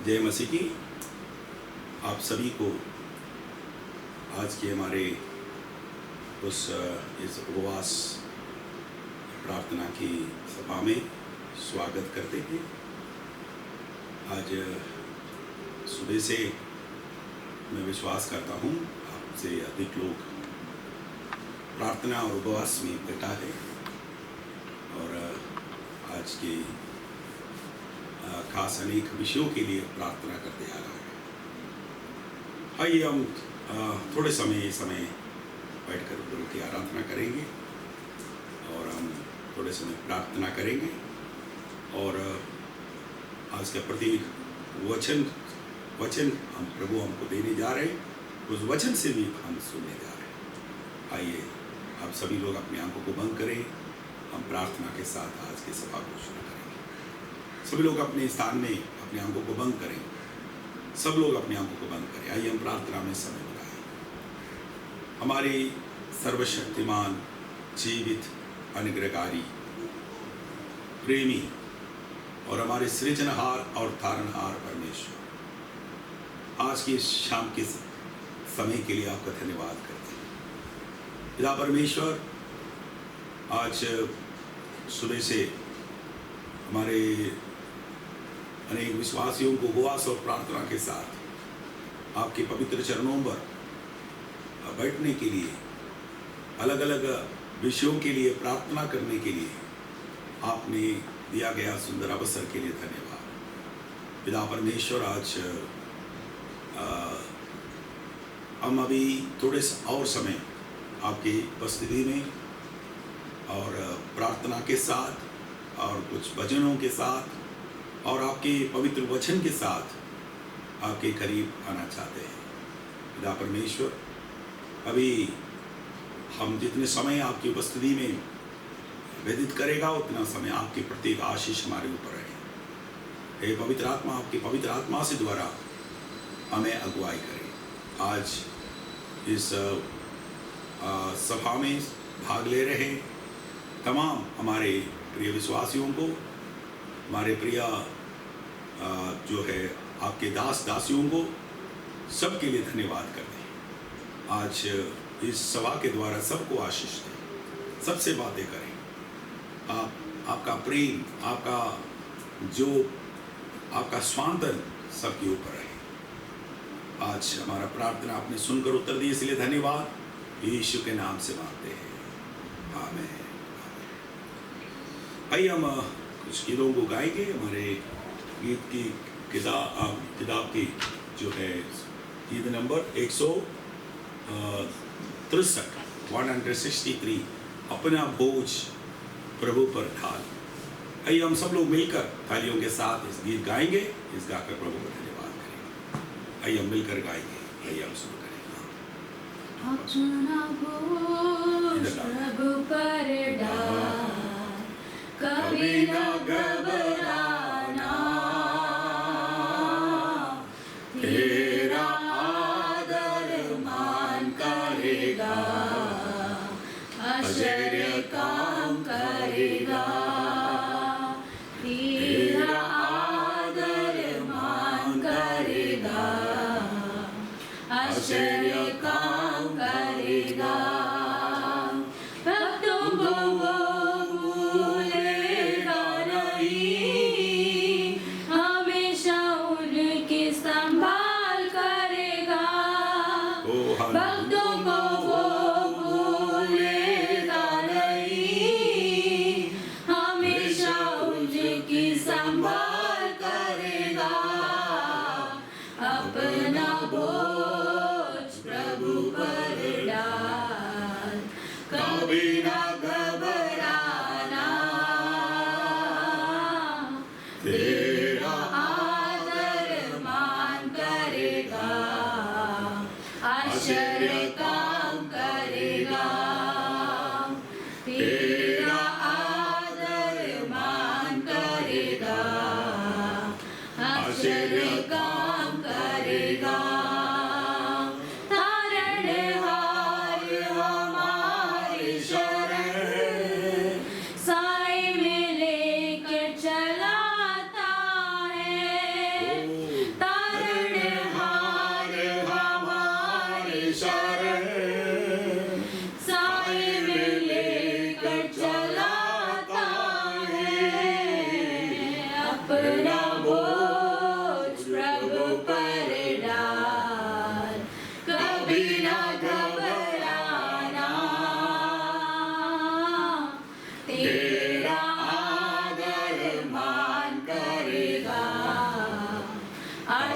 जय मसीह की। आप सभी को आज के हमारे इस उपवास प्रार्थना की सभा में स्वागत करते हैं। आज सुबह से मैं विश्वास करता हूँ आपसे अधिक लोग प्रार्थना और उपवास में बैठा है और आज के खास अनेक विषयों के लिए प्रार्थना करते आ रहा है। आइए हम थोड़े समय बैठकर प्रभु की आराधना करेंगे और हम थोड़े समय प्रार्थना करेंगे और आज का प्रतीक वचन हम प्रभु हमको देने जा रहे हैं, उस वचन से भी हम सुनने जा रहे हैं। आइए आप सभी लोग अपनी आंखों को बंद करें, हम प्रार्थना के साथ आज की सभा को शुरू करेंगे। सभी लोग अपने स्थान में अपनी आंखों को बंद करें, सब लोग अपनी आंखों को बंद करें। आइए हम प्रार्थना में समय लगाएं। हमारी सर्वशक्तिमान, जीवित, अनुग्रहकारी, प्रेमी और हमारे सृजनहार और तारणहार परमेश्वर, आज की शाम के समय के लिए आपका धन्यवाद करते हैं। पिता परमेश्वर, आज सुबह से हमारे अनेक विश्वासियों को उपवास और प्रार्थना के साथ आपके पवित्र चरणों पर बैठने के लिए, अलग अलग विषयों के लिए प्रार्थना करने के लिए आपने दिया गया सुंदर अवसर के लिए धन्यवाद। पिता परमेश्वर, आज हम अभी थोड़े और समय आपकी उपस्थिति में और प्रार्थना के साथ और कुछ भजनों के साथ और आपके पवित्र वचन के साथ आपके करीब आना चाहते हैं। पिता परमेश्वर, अभी हम जितने समय आपकी उपस्थिति में व्यतीत करेगा उतना समय आपकी प्रत्येक आशीष हमारे ऊपर रहे। हे पवित्र आत्मा, आपकी पवित्र आत्मा से द्वारा हमें अगुवाई करें। आज इस सभा में भाग ले रहे तमाम हमारे प्रिय विश्वासियों को, हमारे प्रिय जो है आपके दास दासियों को, सबके लिए धन्यवाद करते हैं। आज इस सभा के द्वारा सबको आशीष दें, सबसे बातें करें। आपका प्रेम, आपका स्वांतन सबके ऊपर रहे। आज हमारा प्रार्थना आपने सुनकर उत्तर दी, इसलिए धन्यवाद। यीशु के नाम से मांगते हैं, आमीन। आइए हम कुछ गीतों को गाएंगे। हमारे गीत की किताब की जो है गीत नंबर 163 अपना बोझ प्रभु पर ढाल। आइए हम सब लोग मिलकर तालियों के साथ इस गीत गाएंगे, इस गाकर प्रभु को धन्यवाद करेंगे। आइए हम मिलकर गाएंगे। आइए हम शुरू करेंगे। अपना बोझ प्रभु पर डाल, कभी न घबराना, तेरा आदर मान करेगा, आश्चर्य काम करेगा। तेरा आदर मान करेगा, आश्चर्य काम करेगा।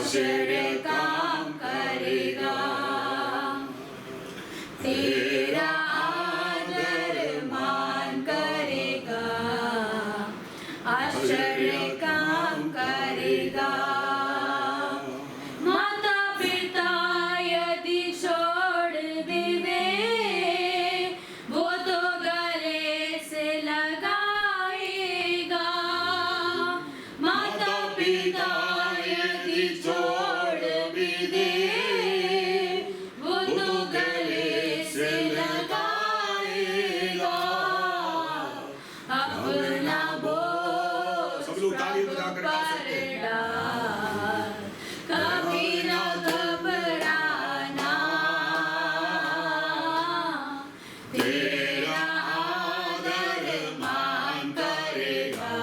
आश्चर्य काम करेगा। तेरा आदर मान करेगा, आश्चर्य काम करेगा। माता पिता यदि छोड़ देवे, वो तो गले से लगाएगा। माता पिता यदि छोड़ भी दे, वो तो गले से लगाएगा। अपना बोझ सब लोग ताली बजाकर गा सकते हैं। पर डाल, कभी न घबराना। तेरा आदर मान करेगा,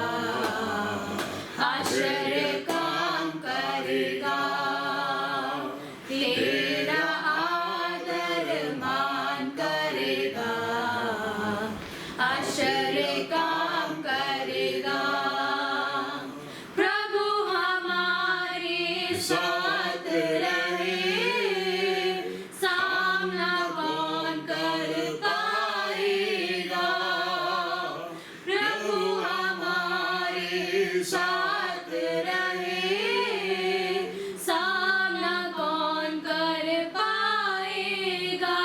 आश्चर्य काम करेगा। तेरा आदर मान करेगा, आश्चर्य काम करेगा। प्रभु हमारे साथ रहे, सामना कौन कर पाएगा। प्रभु हमारे साथ रहे, सामना कौन कर पाएगा।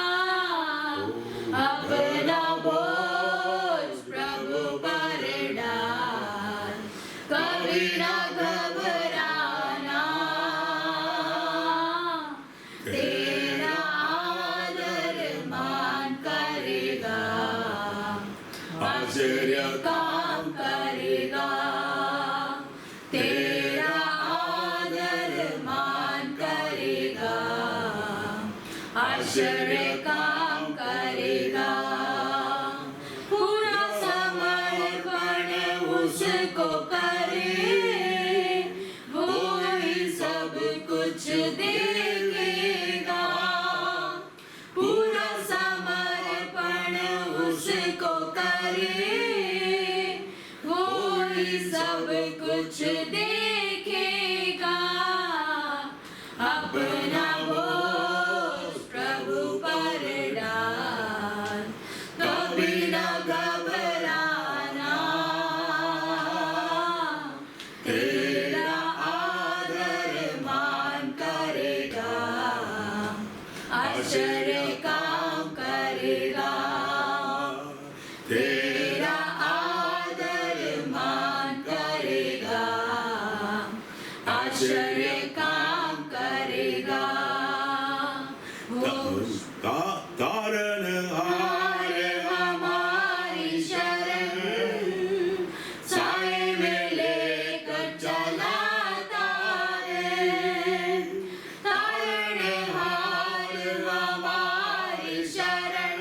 अपना बोझ प्रभु पर डाल, कभी न घबराना। तेरा आदर मान करेगा, आश्चर्य काम करेगा। तेरा आदर मान करेगा, आश्चर्य काम करेगा। पूरा समर्पण उसको करे, वो ही सब कुछ देखेगा। पूरा समर्पण उसको करे, वो ही सब कुछ देखेगा। अपना बोझ प्रभु पर डाल, कभी न घबराना। तेरा आदर मान करेगा, आश्चर्य काम करेगा। तेरा आदर मान करेगा, आश्चर्य काम करेगा। तारनहार हमारी शरण, साए में लेकर चलाता है। तारनहार हमारी शरण,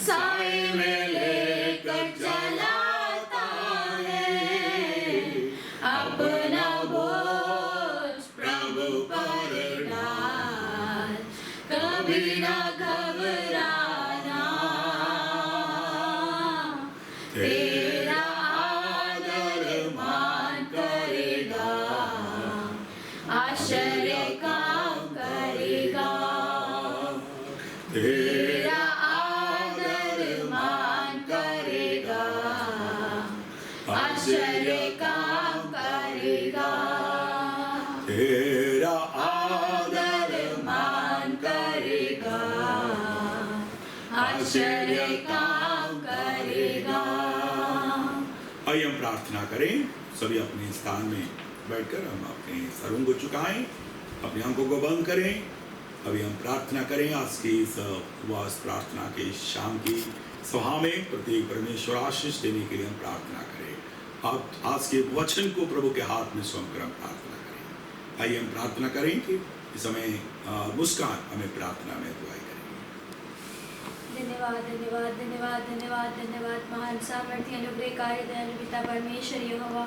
साए में लेकर चलाता है। अपना बोझ प्रभु पर डाल, कभी न घबराना। तेरा आदर मान करेगा, आश्चर्य काम करेगा। तेरा आदर मान करेगा, आश्चर्य काम करेगा। तेरा आदर मान करेगा, आश्चर्य काम करेगा। आइए हम प्रार्थना करें। सभी अपने स्थान में बैठकर हम अपने सरों को झुकाएं, अपनी आंखों को बंद करें। अभी हम प्रार्थना करें। आज की इस उपवास प्रार्थना के शाम की सभा में प्रत्येक परमेश्वर आशीष देने के लिए हम प्रार्थना करें। आप आज के वचन को प्रभु के हाथ में सौंपकर हम प्रार्थना करें। आइए हम प्रार्थना करें कि इस समय मुस्कान हमें प्रार्थना में दुआई करें। धन्यवाद धन्यवाद धन्यवाद धन्यवाद धन्यवाद महान सामर्थ्य अनुग्रहकारी दयालु पिता परमेश्वर यहोवा,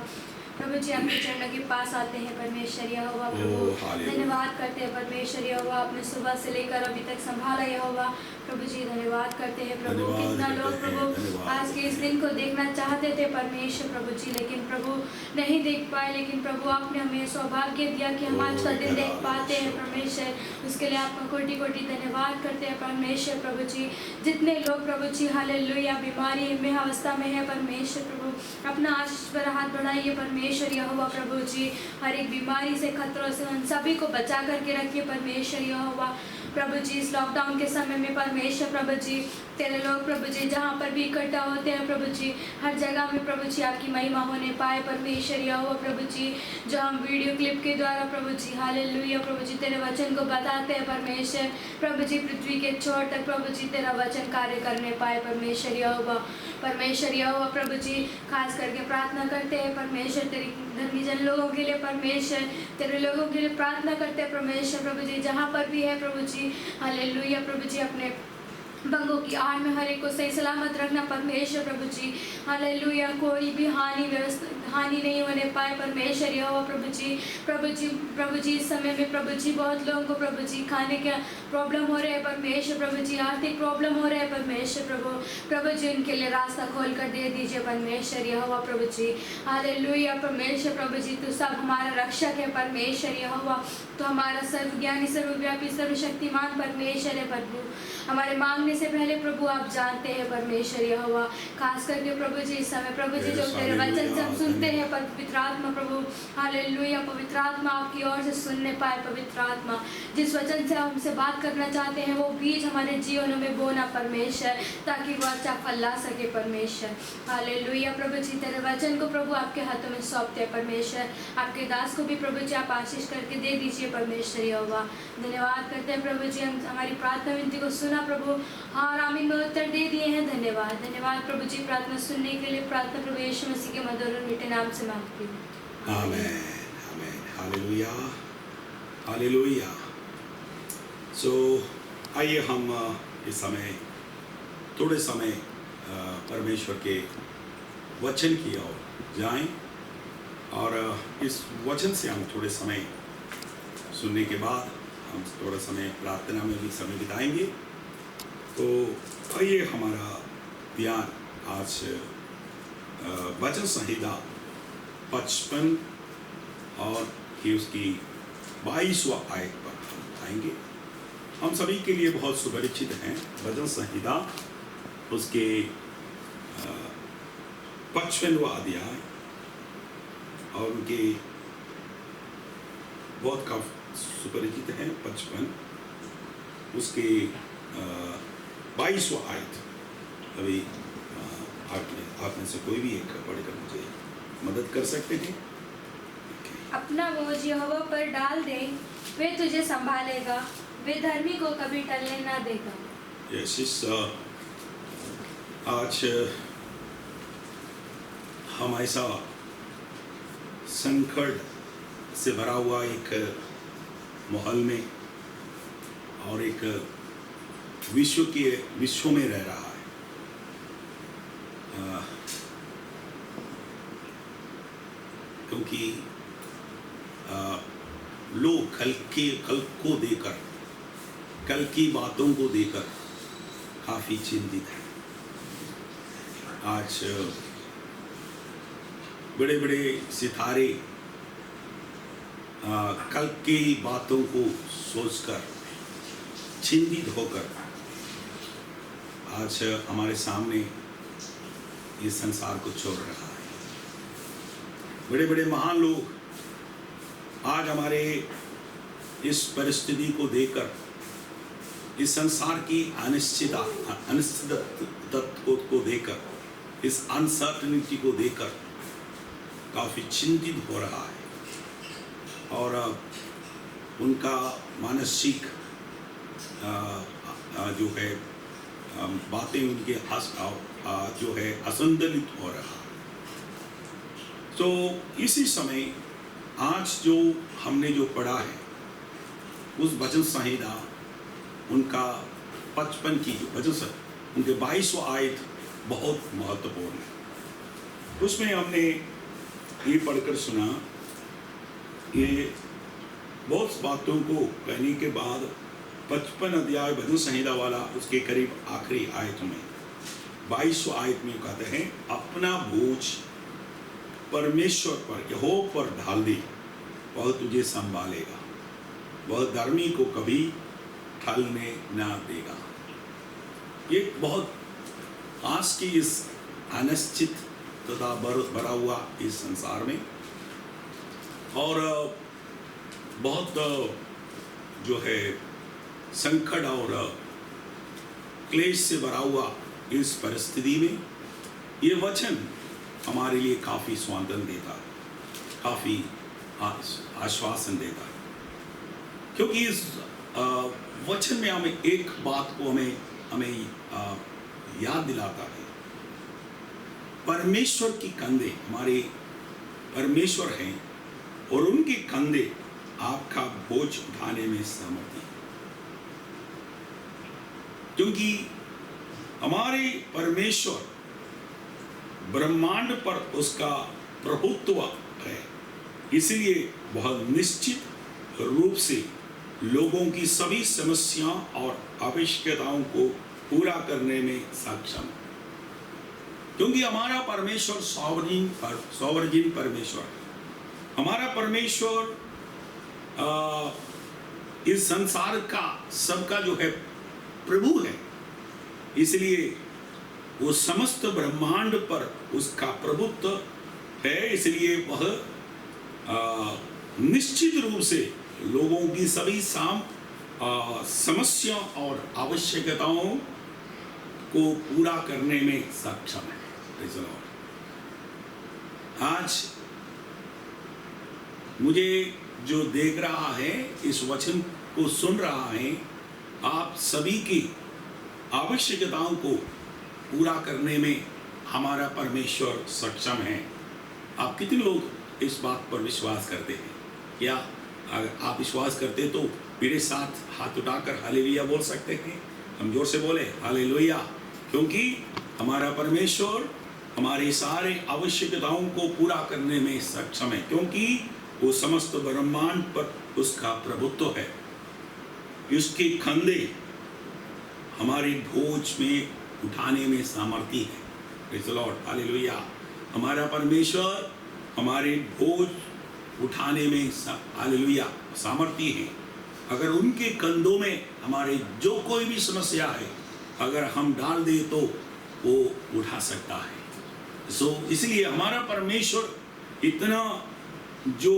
प्रभु जी आपके चरणों के पास आते हैं परमेश्वर यहोवा प्रभु। हालेलुया। धन्यवाद करते हैं परमेश्वर यहोवा, आपने सुबह से लेकर अभी तक संभाला यहोवा। प्रभु जी धन्यवाद करते हैं प्रभु। धन्यवाद कितना करते लोग हैं, प्रभु धन्यवाद आज के इस दिन को देखना चाहते थे परमेश्वर प्रभु जी, लेकिन प्रभु नहीं देख पाए, लेकिन प्रभु आपने हमें सौभाग्य दिया कि हम आज का दिन देख पाते हैं परमेश्वर। उसके लिए आपका कोटि कोटि धन्यवाद करते हैं परमेश्वर प्रभु जी। जितने लोग प्रभु जी हालेलुया बीमारी में अवस्था में है परमेश्वर प्रभु, अपना आशीष पर हाथ बढ़ाइए परमेश्वर यहोवा प्रभु जी। हर एक बीमारी से, खतरों से उन सभी को बचा करके रखिए परमेश्वर यहोवा प्रभु जी। इस लॉकडाउन के समय में परमेश्वर प्रभु जी तेरे लोग प्रभु जी जहाँ पर भी इकट्ठा होते हैं प्रभु जी, हर जगह में प्रभु जी आपकी महिमा होने पाए परमेश्वर यहोवा प्रभु जी। जो हम वीडियो क्लिप के द्वारा प्रभु जी हालेलुया प्रभु जी तेरे वचन को बताते हैं परमेश्वर प्रभु जी, पृथ्वी के छोर तक प्रभु जी तेरा वचन कार्य करने पाए परमेश्वर यहोवा। परमेश्वर यहोवा प्रभु जी खास करके प्रार्थना करते हैं परमेश्वर तेरी धर्मी जन लोगों के लिए परमेश्वर, तेरे लोगों के लिए प्रार्थना करते हैं परमेश्वर प्रभु जी जहाँ पर भी है प्रभु जी हालेलुया प्रभु जी। अपने बंगों की आड़ में हर एक को सही सलामत रखना परमेश्वर प्रभु जी हालेलुया। कोई भी हानि नहीं होने पाए परमेश्वर यहोवा प्रभु जी इस समय में प्रभु जी बहुत लोगों को प्रभु जी खाने का प्रॉब्लम हो रहे हैं परमेश्वर प्रभु जी, आर्थिक प्रॉब्लम हो रहे हैं परमेश्वर प्रभु जी उनके लिए रास्ता खोल कर दे दीजिए परमेश्वर यहोवा प्रभु जी हालेलुया। परमेश्वर प्रभु जी तू सब हमारा रक्षक है परमेश्वर यहोवा, तो हमारा सर्वज्ञानी सर्वव्यापी सर्वशक्तिमान परमेश्वर है प्रभु। हमारे मांगने से पहले प्रभु आप जानते हैं परमेश्वर यहोवा। खास करके प्रभु जी इस समय प्रभु जी जो तेरे वचन से हम सुनते हैं पवित्र आत्मा प्रभु हालेलुया, पवित्र आत्मा आपकी ओर से सुनने पाए पवित्र आत्मा, जिस वचन से हमसे बात करना चाहते हैं वो बीज हमारे जीवनों में बोना परमेश्वर, ताकि वो अच्छा फल ला सके परमेश्वर हालेलुया। प्रभु जी तेरे वचन को प्रभु आपके हाथों में सौंपते हैं परमेश्वर, आपके दास को भी प्रभु जी आप आशीष करके दे दीजिए परमेश्वर यहोवा। धन्यवाद करते हैं प्रभु जी, हम हमारी प्रार्थना विनती को सुना प्रभु, हाँ आमीन में उत्तर दे दिए हैं। धन्यवाद धन्यवाद प्रभु जी। प्रार्थना सुनने के लिए प्रार्थना प्रभु यीशु मसीह के मधुर और मीठे नाम से मांगती हूँ, आमेन आमेन हालेलुया हालेलुया। सो आइए हम इस समय थोड़े समय परमेश्वर के वचन की ओर जाएं, और इस वचन से हम थोड़े समय सुनने के बाद हम थोड़ा समय प्रार्थना में भी समय बिताएंगे। तो आइए हमारा ध्यान आज वचन संहिता 55 और कि उसकी 22वां आयत पर हम आएंगे। हम सभी के लिए बहुत सुपरिचित हैं वचन संहिता, उसके 55वां अध्याय और उनके बहुत काफी सुपरिचित हैं 55, उसके 22वां आयत। अभी आप में से कोई भी एक पढ़कर मुझे मदद कर सकते हैं। अपना बोझ यहोवा पर डाल दे, वे तुझे संभालेगा, वे धर्मी को कभी टलने ना देगा। यस, आज हम ऐसा संकट से भरा हुआ एक माहौल में और एक विश्व में रह रहा है। क्योंकि लोग कल को देकर, कल की बातों को देकर काफी चिंतित हैं। आज बड़े बड़े सितारे कल की बातों को सोचकर चिंतित होकर आज हमारे सामने इस संसार को छोड़ रहा है। बड़े बड़े महान लोग आज हमारे इस परिस्थिति को देखकर, इस संसार की अनिश्चितता को देखकर, इस अनसर्टनिटी को देखकर काफी चिंतित हो रहा है, और उनका मानसिक जो है बातें उनके जो है असंतुलित हो रहा है। तो इसी समय आज जो हमने जो पढ़ा है उस वचन संहिता उनका 55 की जो वचन उनके 22वां आयत बहुत महत्वपूर्ण है। उसमें हमने ये पढ़कर सुना, ये बहुत बातों को कहने के बाद 55 अध्याय भजन संहिता वाला उसके करीब आखिरी आयत में 22वां आयत में कहते हैं, अपना बोझ परमेश्वर पर, यहोवा पर ढाल दे, वह तुझे संभालेगा, वह धर्मी को कभी ठलने ना देगा। ये बहुत आज की इस अनिश्चित तथा भरा हुआ इस संसार में और बहुत जो है संकट और क्लेश से भरा हुआ इस परिस्थिति में ये वचन हमारे लिए काफ़ी सांत्वना देता, काफ़ी आश्वासन देता, क्योंकि इस वचन में हमें एक बात को हमें याद दिलाता है। परमेश्वर की कंधे, हमारे परमेश्वर हैं और उनके कंधे आपका बोझ उठाने में समर्थ हैं, क्योंकि हमारे परमेश्वर ब्रह्मांड पर उसका प्रभुत्व है, इसलिए बहुत निश्चित रूप से लोगों की सभी समस्याओं और आवश्यकताओं को पूरा करने में सक्षम, क्योंकि हमारा परमेश्वर सॉवरेन परमेश्वर, हमारा परमेश्वर इस संसार का सबका जो है प्रभु है, इसलिए वो समस्त ब्रह्मांड पर उसका प्रभुत्व है, इसलिए वह निश्चित रूप से लोगों की सभी समस्या और आवश्यकताओं को पूरा करने में सक्षम है। आज मुझे जो देख रहा है, इस वचन को सुन रहा है, आप सभी की आवश्यकताओं को पूरा करने में हमारा परमेश्वर सक्षम है। आप कितने लोग इस बात पर विश्वास करते हैं? क्या अगर आप विश्वास करते तो मेरे साथ हाथ उठाकर हालेलुया बोल सकते हैं? हम जोर से बोले हालेलुया, क्योंकि हमारा परमेश्वर हमारे सारे आवश्यकताओं को पूरा करने में सक्षम है, क्योंकि वो समस्त ब्रह्मांड पर उसका प्रभुत्व है। उसके कंधे हमारे बोझ में उठाने में सामर्थ्य है। Praise the Lord, hallelujah. हमारा परमेश्वर हमारे बोझ उठाने में हालेलुया सामर्थ्य है। अगर उनके कंधों में हमारे जो कोई भी समस्या है, अगर हम डाल दे तो वो उठा सकता है। इसलिए हमारा परमेश्वर इतना जो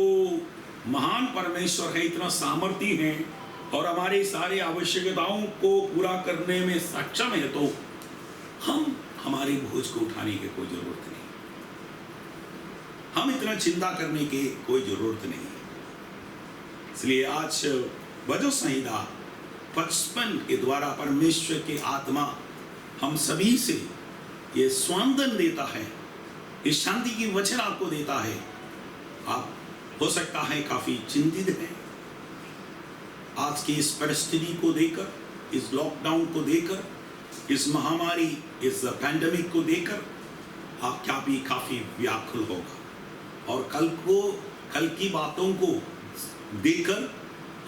महान परमेश्वर है, इतना सामर्थ्य है और हमारी सारी आवश्यकताओं को पूरा करने में सक्षम है, तो हम हमारे बोझ को उठाने की कोई जरूरत नहीं, हम इतना चिंता करने की कोई जरूरत नहीं। इसलिए आज भजन संहिता 55 के द्वारा परमेश्वर की आत्मा हम सभी से ये सांत्वना देता है, इस शांति की वचन आपको देता है। आप हो सकता है काफी चिंतित हैं आज की इस परिस्थिति को देखकर, इस लॉकडाउन को देखकर, इस महामारी, इस पैंडेमिक को देखकर आप क्या भी काफी व्याकुल होगा और कल की बातों को देखकर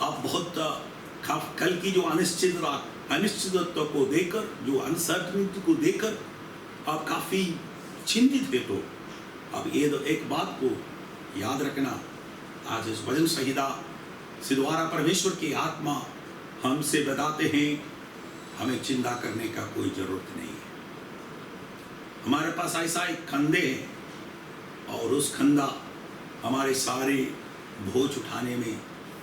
आप बहुत कल की जो अनिश्चितत्व को देखकर, जो अनसर्टनिटी को देखकर आप काफी चिंतित है। तो अब ये एक बात को याद रखना, आज इस भजन संहिता से द्वारा परमेश्वर की आत्मा हमसे बताते हैं हमें चिंता करने का कोई जरूरत नहीं है। हमारे पास ऐसा एक कंधे है और उस कंधा हमारे सारे बोझ उठाने में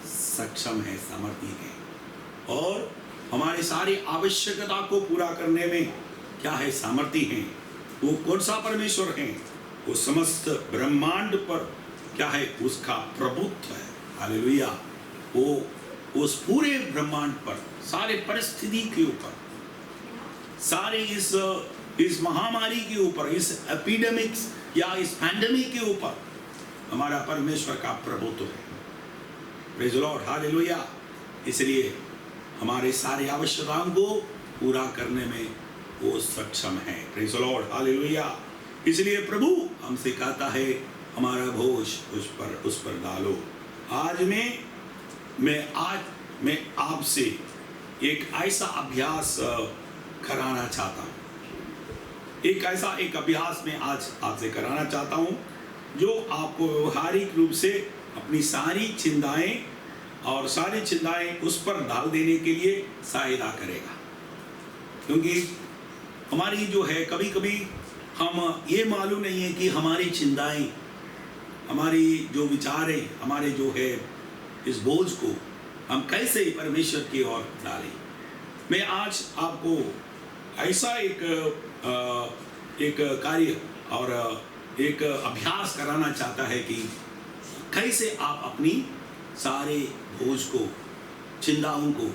सक्षम है, सामर्थ्य है और हमारे सारी आवश्यकता को पूरा करने में क्या है, सामर्थ्य है। वो कौन सा परमेश्वर है? वो समस्त ब्रह्मांड पर क्या है, उसका प्रभुत्व है। हालेलुया। वो उस पूरे ब्रह्मांड पर, सारे परिस्थिति के ऊपर, सारे इस महामारी के ऊपर, इस एपिडेमिक्स या इस पैंडेमिक के ऊपर हमारा परमेश्वर का प्रभुत्व है। Praise the Lord, hallelujah. इसलिए हमारे सारे आवश्यकताओं को पूरा करने में वो सक्षम है। Praise the Lord, hallelujah. इसलिए प्रभु हमसे कहता है हमारा बोझ उस पर डालो। आज मैं आपसे एक ऐसा अभ्यास कराना चाहता हूँ। एक अभ्यास में आज आपसे कराना चाहता हूँ जो आपको व्यवहारिक रूप से अपनी सारी चिंताएं उस पर डाल देने के लिए सहायता करेगा। क्योंकि हमारी जो है, कभी कभी हम ये मालूम नहीं है कि हमारी चिंताएं, हमारी जो विचार है, हमारे जो है इस बोझ को हम कैसे परमेश्वर की ओर डालें। मैं आज आपको ऐसा एक कार्य और एक अभ्यास कराना चाहता है कि कैसे आप अपनी सारे बोझ को, चिंताओं को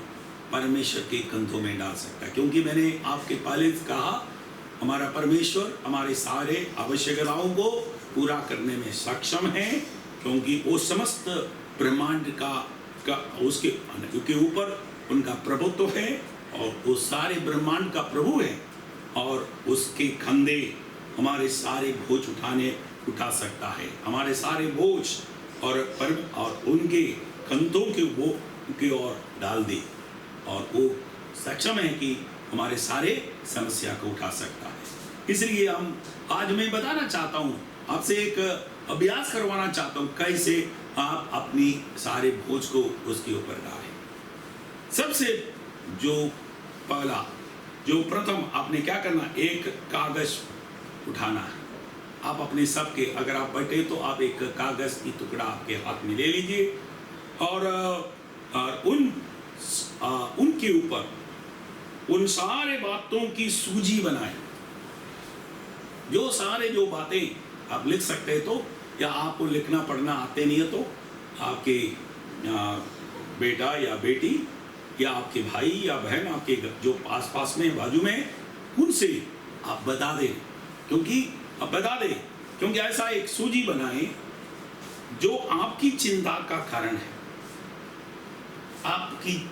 परमेश्वर के कंधों में डाल सकता है। क्योंकि मैंने आपके पहले कहा, हमारा परमेश्वर हमारे सारे आवश्यकताओं को पूरा करने में सक्षम है, क्योंकि वो समस्त ब्रह्मांड का उसके ऊपर उनका प्रभुत्व है और वो सारे ब्रह्मांड का प्रभु है और उसके कंधे हमारे सारे बोझ उठा सकता है। हमारे सारे बोझ और उनके कंधों के ओर डाल दे और वो सक्षम है कि हमारे सारे समस्या को उठा सकता है। इसलिए आज मैं बताना चाहता हूँ, आपसे एक अभ्यास करवाना चाहता हूँ कैसे आप अपनी सारे बोझ को उसके ऊपर डालें। सबसे जो प्रथम आपने क्या करना, एक कागज उठाना है। आप अपने सबके, अगर आप बैठे तो आप एक कागज की टुकड़ा आपके हाथ में ले लीजिए और उनके ऊपर उन सारे बातों की सूची बनाएं। जो बातें आप लिख सकते हैं तो, या आपको लिखना पढ़ना आते नहीं है तो आपके बेटा या बेटी या आपके भाई या बहन, आपके जो आसपास में बाजू में, उनसे आप बता दें। क्योंकि ऐसा एक सूची बनाएं जो आपकी चिंता का कारण है। आपकी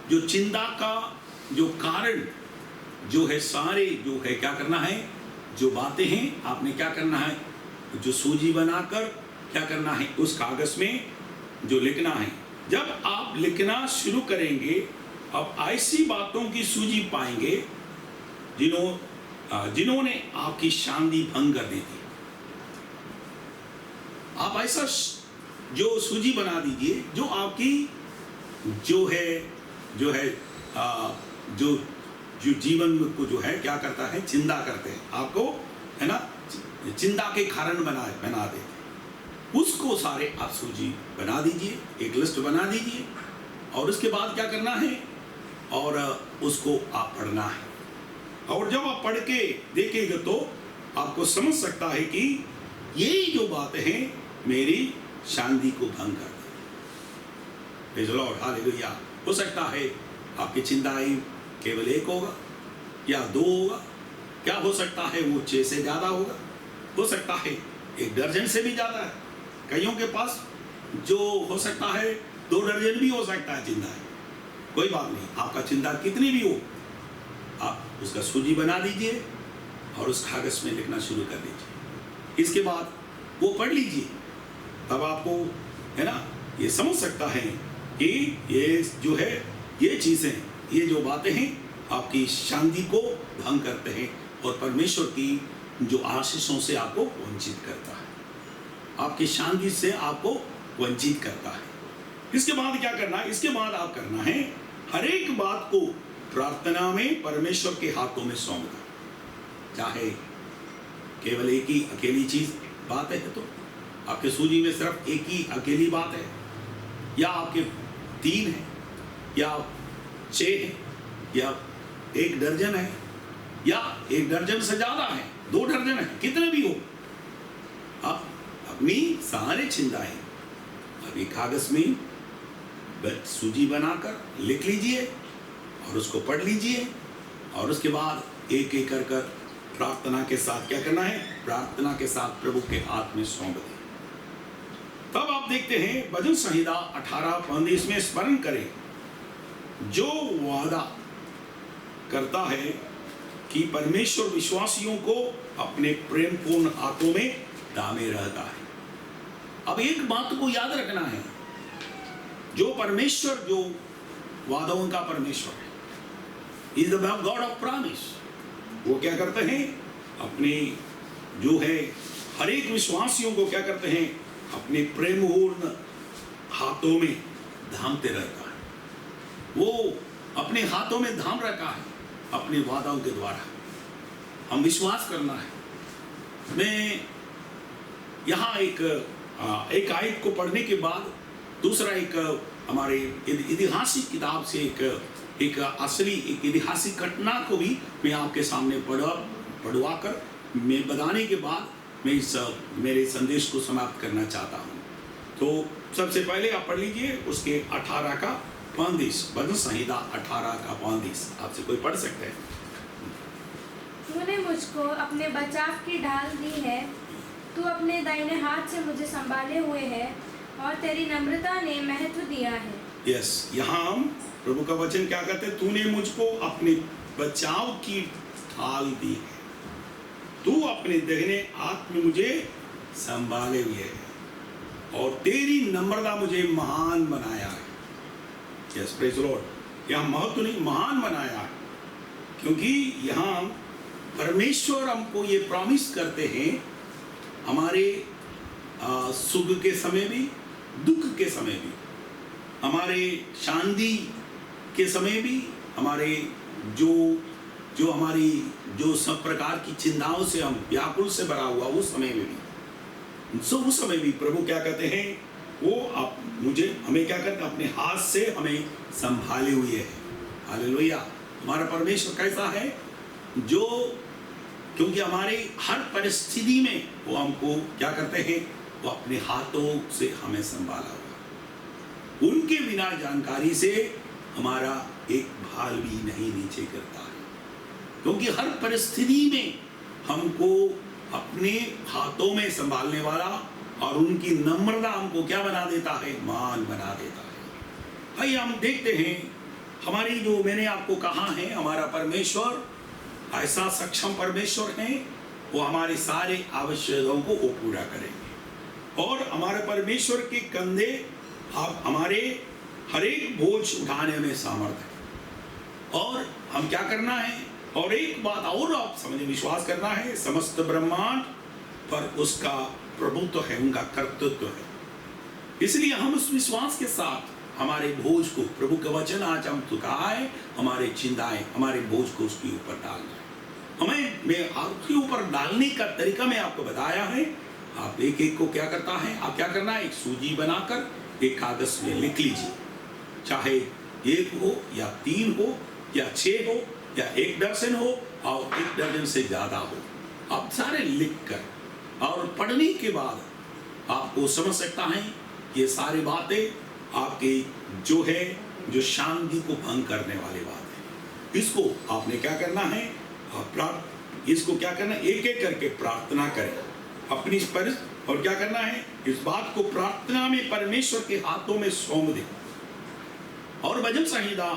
जो चिंता का जो कारण जो है, सारे जो है क्या करना है, जो बातें हैं आपने क्या करना है, जो सूची बनाकर क्या करना है, उस कागज में जो लिखना है। जब आप लिखना शुरू करेंगे, आप ऐसी बातों की सूची पाएंगे जिन्होंने आपकी शांति भंग कर दी थी। आप ऐसा जो सूची बना दीजिए जो आपकी जो जीवन को जो है क्या करता है, चिंता करते हैं आपको, है ना, चिंता के कारण बना देते। उसको सारे आप सूची बना दीजिए, एक लिस्ट बना दीजिए और उसके बाद क्या करना है, और उसको आप पढ़ना है। और जब आप पढ़ के देखेंगे तो आपको समझ सकता है कि यही जो बातें हैं मेरी शांति को भंग कर दें। Praise the Lord, hallelujah. हो सकता है आपकी चिंताएं केवल एक होगा या दो होगा, क्या हो सकता है वो 6 से ज़्यादा होगा, हो सकता है 1 दर्जन से भी ज़्यादा है। कईयों के पास जो हो सकता है 2 दर्जन भी हो सकता है चिंताएं। कोई बात नहीं, आपका चिंता कितनी भी हो, आप उसका सूची बना दीजिए और उस कागज में लिखना शुरू कर दीजिए। इसके बाद वो पढ़ लीजिए, तब आपको, है ना, ये समझ सकता है कि ये जो है, ये चीज़ें, ये जो बातें हैं आपकी शांति को भंग करते हैं और परमेश्वर की जो आशीषों से आपको वंचित करता है, आपकी शांति से आपको वंचित करता है। इसके बाद क्या करना है, इसके बाद आप करना है हर एक बात को प्रार्थना में परमेश्वर के हाथों में सौंपना। चाहे केवल एक ही अकेली चीज बात है तो आपके सूची में सिर्फ एक ही अकेली बात है, या आपके 3 है या 6 है या 1 दर्जन है या 1 दर्जन से ज्यादा है, 2 दर्जन है, कितने भी हो, आप अपनी सारे चिंताएं अभी कागज में सूची बनाकर लिख लीजिए और उसको पढ़ लीजिए और उसके बाद एक एक कर प्रार्थना के साथ क्या करना है, प्रार्थना के साथ प्रभु के हाथ में सौंप दें। तब आप देखते हैं भजन संहिता 18:35 में स्मरण करें, जो वादा करता है कि परमेश्वर विश्वासियों को अपने प्रेमपूर्ण हाथों में थामे रहता है। अब एक बात को याद रखना है, जो परमेश्वर, जो वादों का परमेश्वर है, is the God of promise. वो क्या करते हैं, अपने जो है हर एक विश्वासियों को क्या करते हैं, अपने प्रेमपूर्ण हाथों में थामते रहता है। वो अपने हाथों में थाम रखा है अपने वादाओं के द्वारा। हम विश्वास करना है। मैं यहाँ एक आयत को पढ़ने के बाद दूसरा एक हमारे ऐतिहासिक किताब से एक असली एक ऐतिहासिक घटना को भी मैं आपके सामने पढ़वा कर मैं बताने के बाद मैं इस मेरे संदेश को समाप्त करना चाहता हूँ। तो सबसे पहले आप पढ़ लीजिए उसके 18 का 35, भजन संहिता 18 का 35। आपसे कोई पढ़ सकते हैं? तूने मुझको अपने बचाव की ढाल दी है, तू अपने दाहिने हाथ से मुझे संभाले हुए है और तेरी नम्रता ने महत्व दिया है। यस, यहाँ हम प्रभु का वचन क्या कहते हैं, तूने मुझको अपने बचाव की ढाल दी है, तू अपने दाहिने हाथ में मुझे संभाले हुए है और तेरी नम्रता मुझे महान बनाया है। Yes, praise Lord. यहाँ महत्व नहीं, महान बनाया है, क्योंकि यहाँ परमेश्वर हमको ये प्रॉमिस करते हैं, हमारे सुख के समय भी, दुख के समय भी, हमारे शांति के समय भी, हमारे जो हमारी जो सब प्रकार की चिंताओं से हम व्याकुल से भरा हुआ उस समय में भी, उस समय भी प्रभु क्या कहते हैं, वो आप मुझे हमें क्या करते हैं, अपने हाथ से हमें संभाले हुए है। हालेलुया। हमारा परमेश्वर कैसा है, जो क्योंकि हमारे हर परिस्थिति में वो हमको क्या करते हैं, वो अपने हाथों से हमें संभाला हुआ। उनके बिना जानकारी से हमारा एक भाल भी नहीं नीचे करता है, क्योंकि हर परिस्थिति में हमको अपने हाथों में संभालने वाला और उनकी नम्रता हमको क्या बना देता है, मान बना देता है। आइए हम देखते हैं, हमारी जो मैंने आपको कहा है, हमारा परमेश्वर ऐसा सक्षम परमेश्वर है, वो हमारे सारे आवश्यकताओं को वो पूरा करेंगे और हमारे परमेश्वर के कंधे आप हमारे हर एक बोझ उठाने में सामर्थ है। और हम क्या करना है, और एक बात और आप समझे, विश्वास करना है, समस्त ब्रह्मांड पर उसका प्रभुत्व है, उनका कर्तृत्व है। इसलिए हम उस विश्वास के साथ हमारे बोझ को, प्रभु का वचन आज हम कहा है, हमारे चिंताएं, हमारे बोझ को उसके ऊपर डालना है। मैं आपके ऊपर डालने का तरीका मैं आपको बताया है। आप एक एक को क्या करता है, आप क्या करना है, एक सूजी बनाकर एक कागज में लिख लीजिए, चाहे 1 हो या 3 हो या 6 हो या 1 दर्जन हो और 1 दर्जन से ज्यादा हो, आप सारे लिख कर और पढ़ने के बाद आपको समझ सकता है ये सारी बातें आपके जो है, जो शांति को भंग करने वाली बात है। इसको आपने क्या करना है, इसको क्या करना है, एक एक करके प्रार्थना करें अपनी पर, और क्या करना है, इस बात को प्रार्थना में परमेश्वर के हाथों में सौंप दें। और भजन संहिता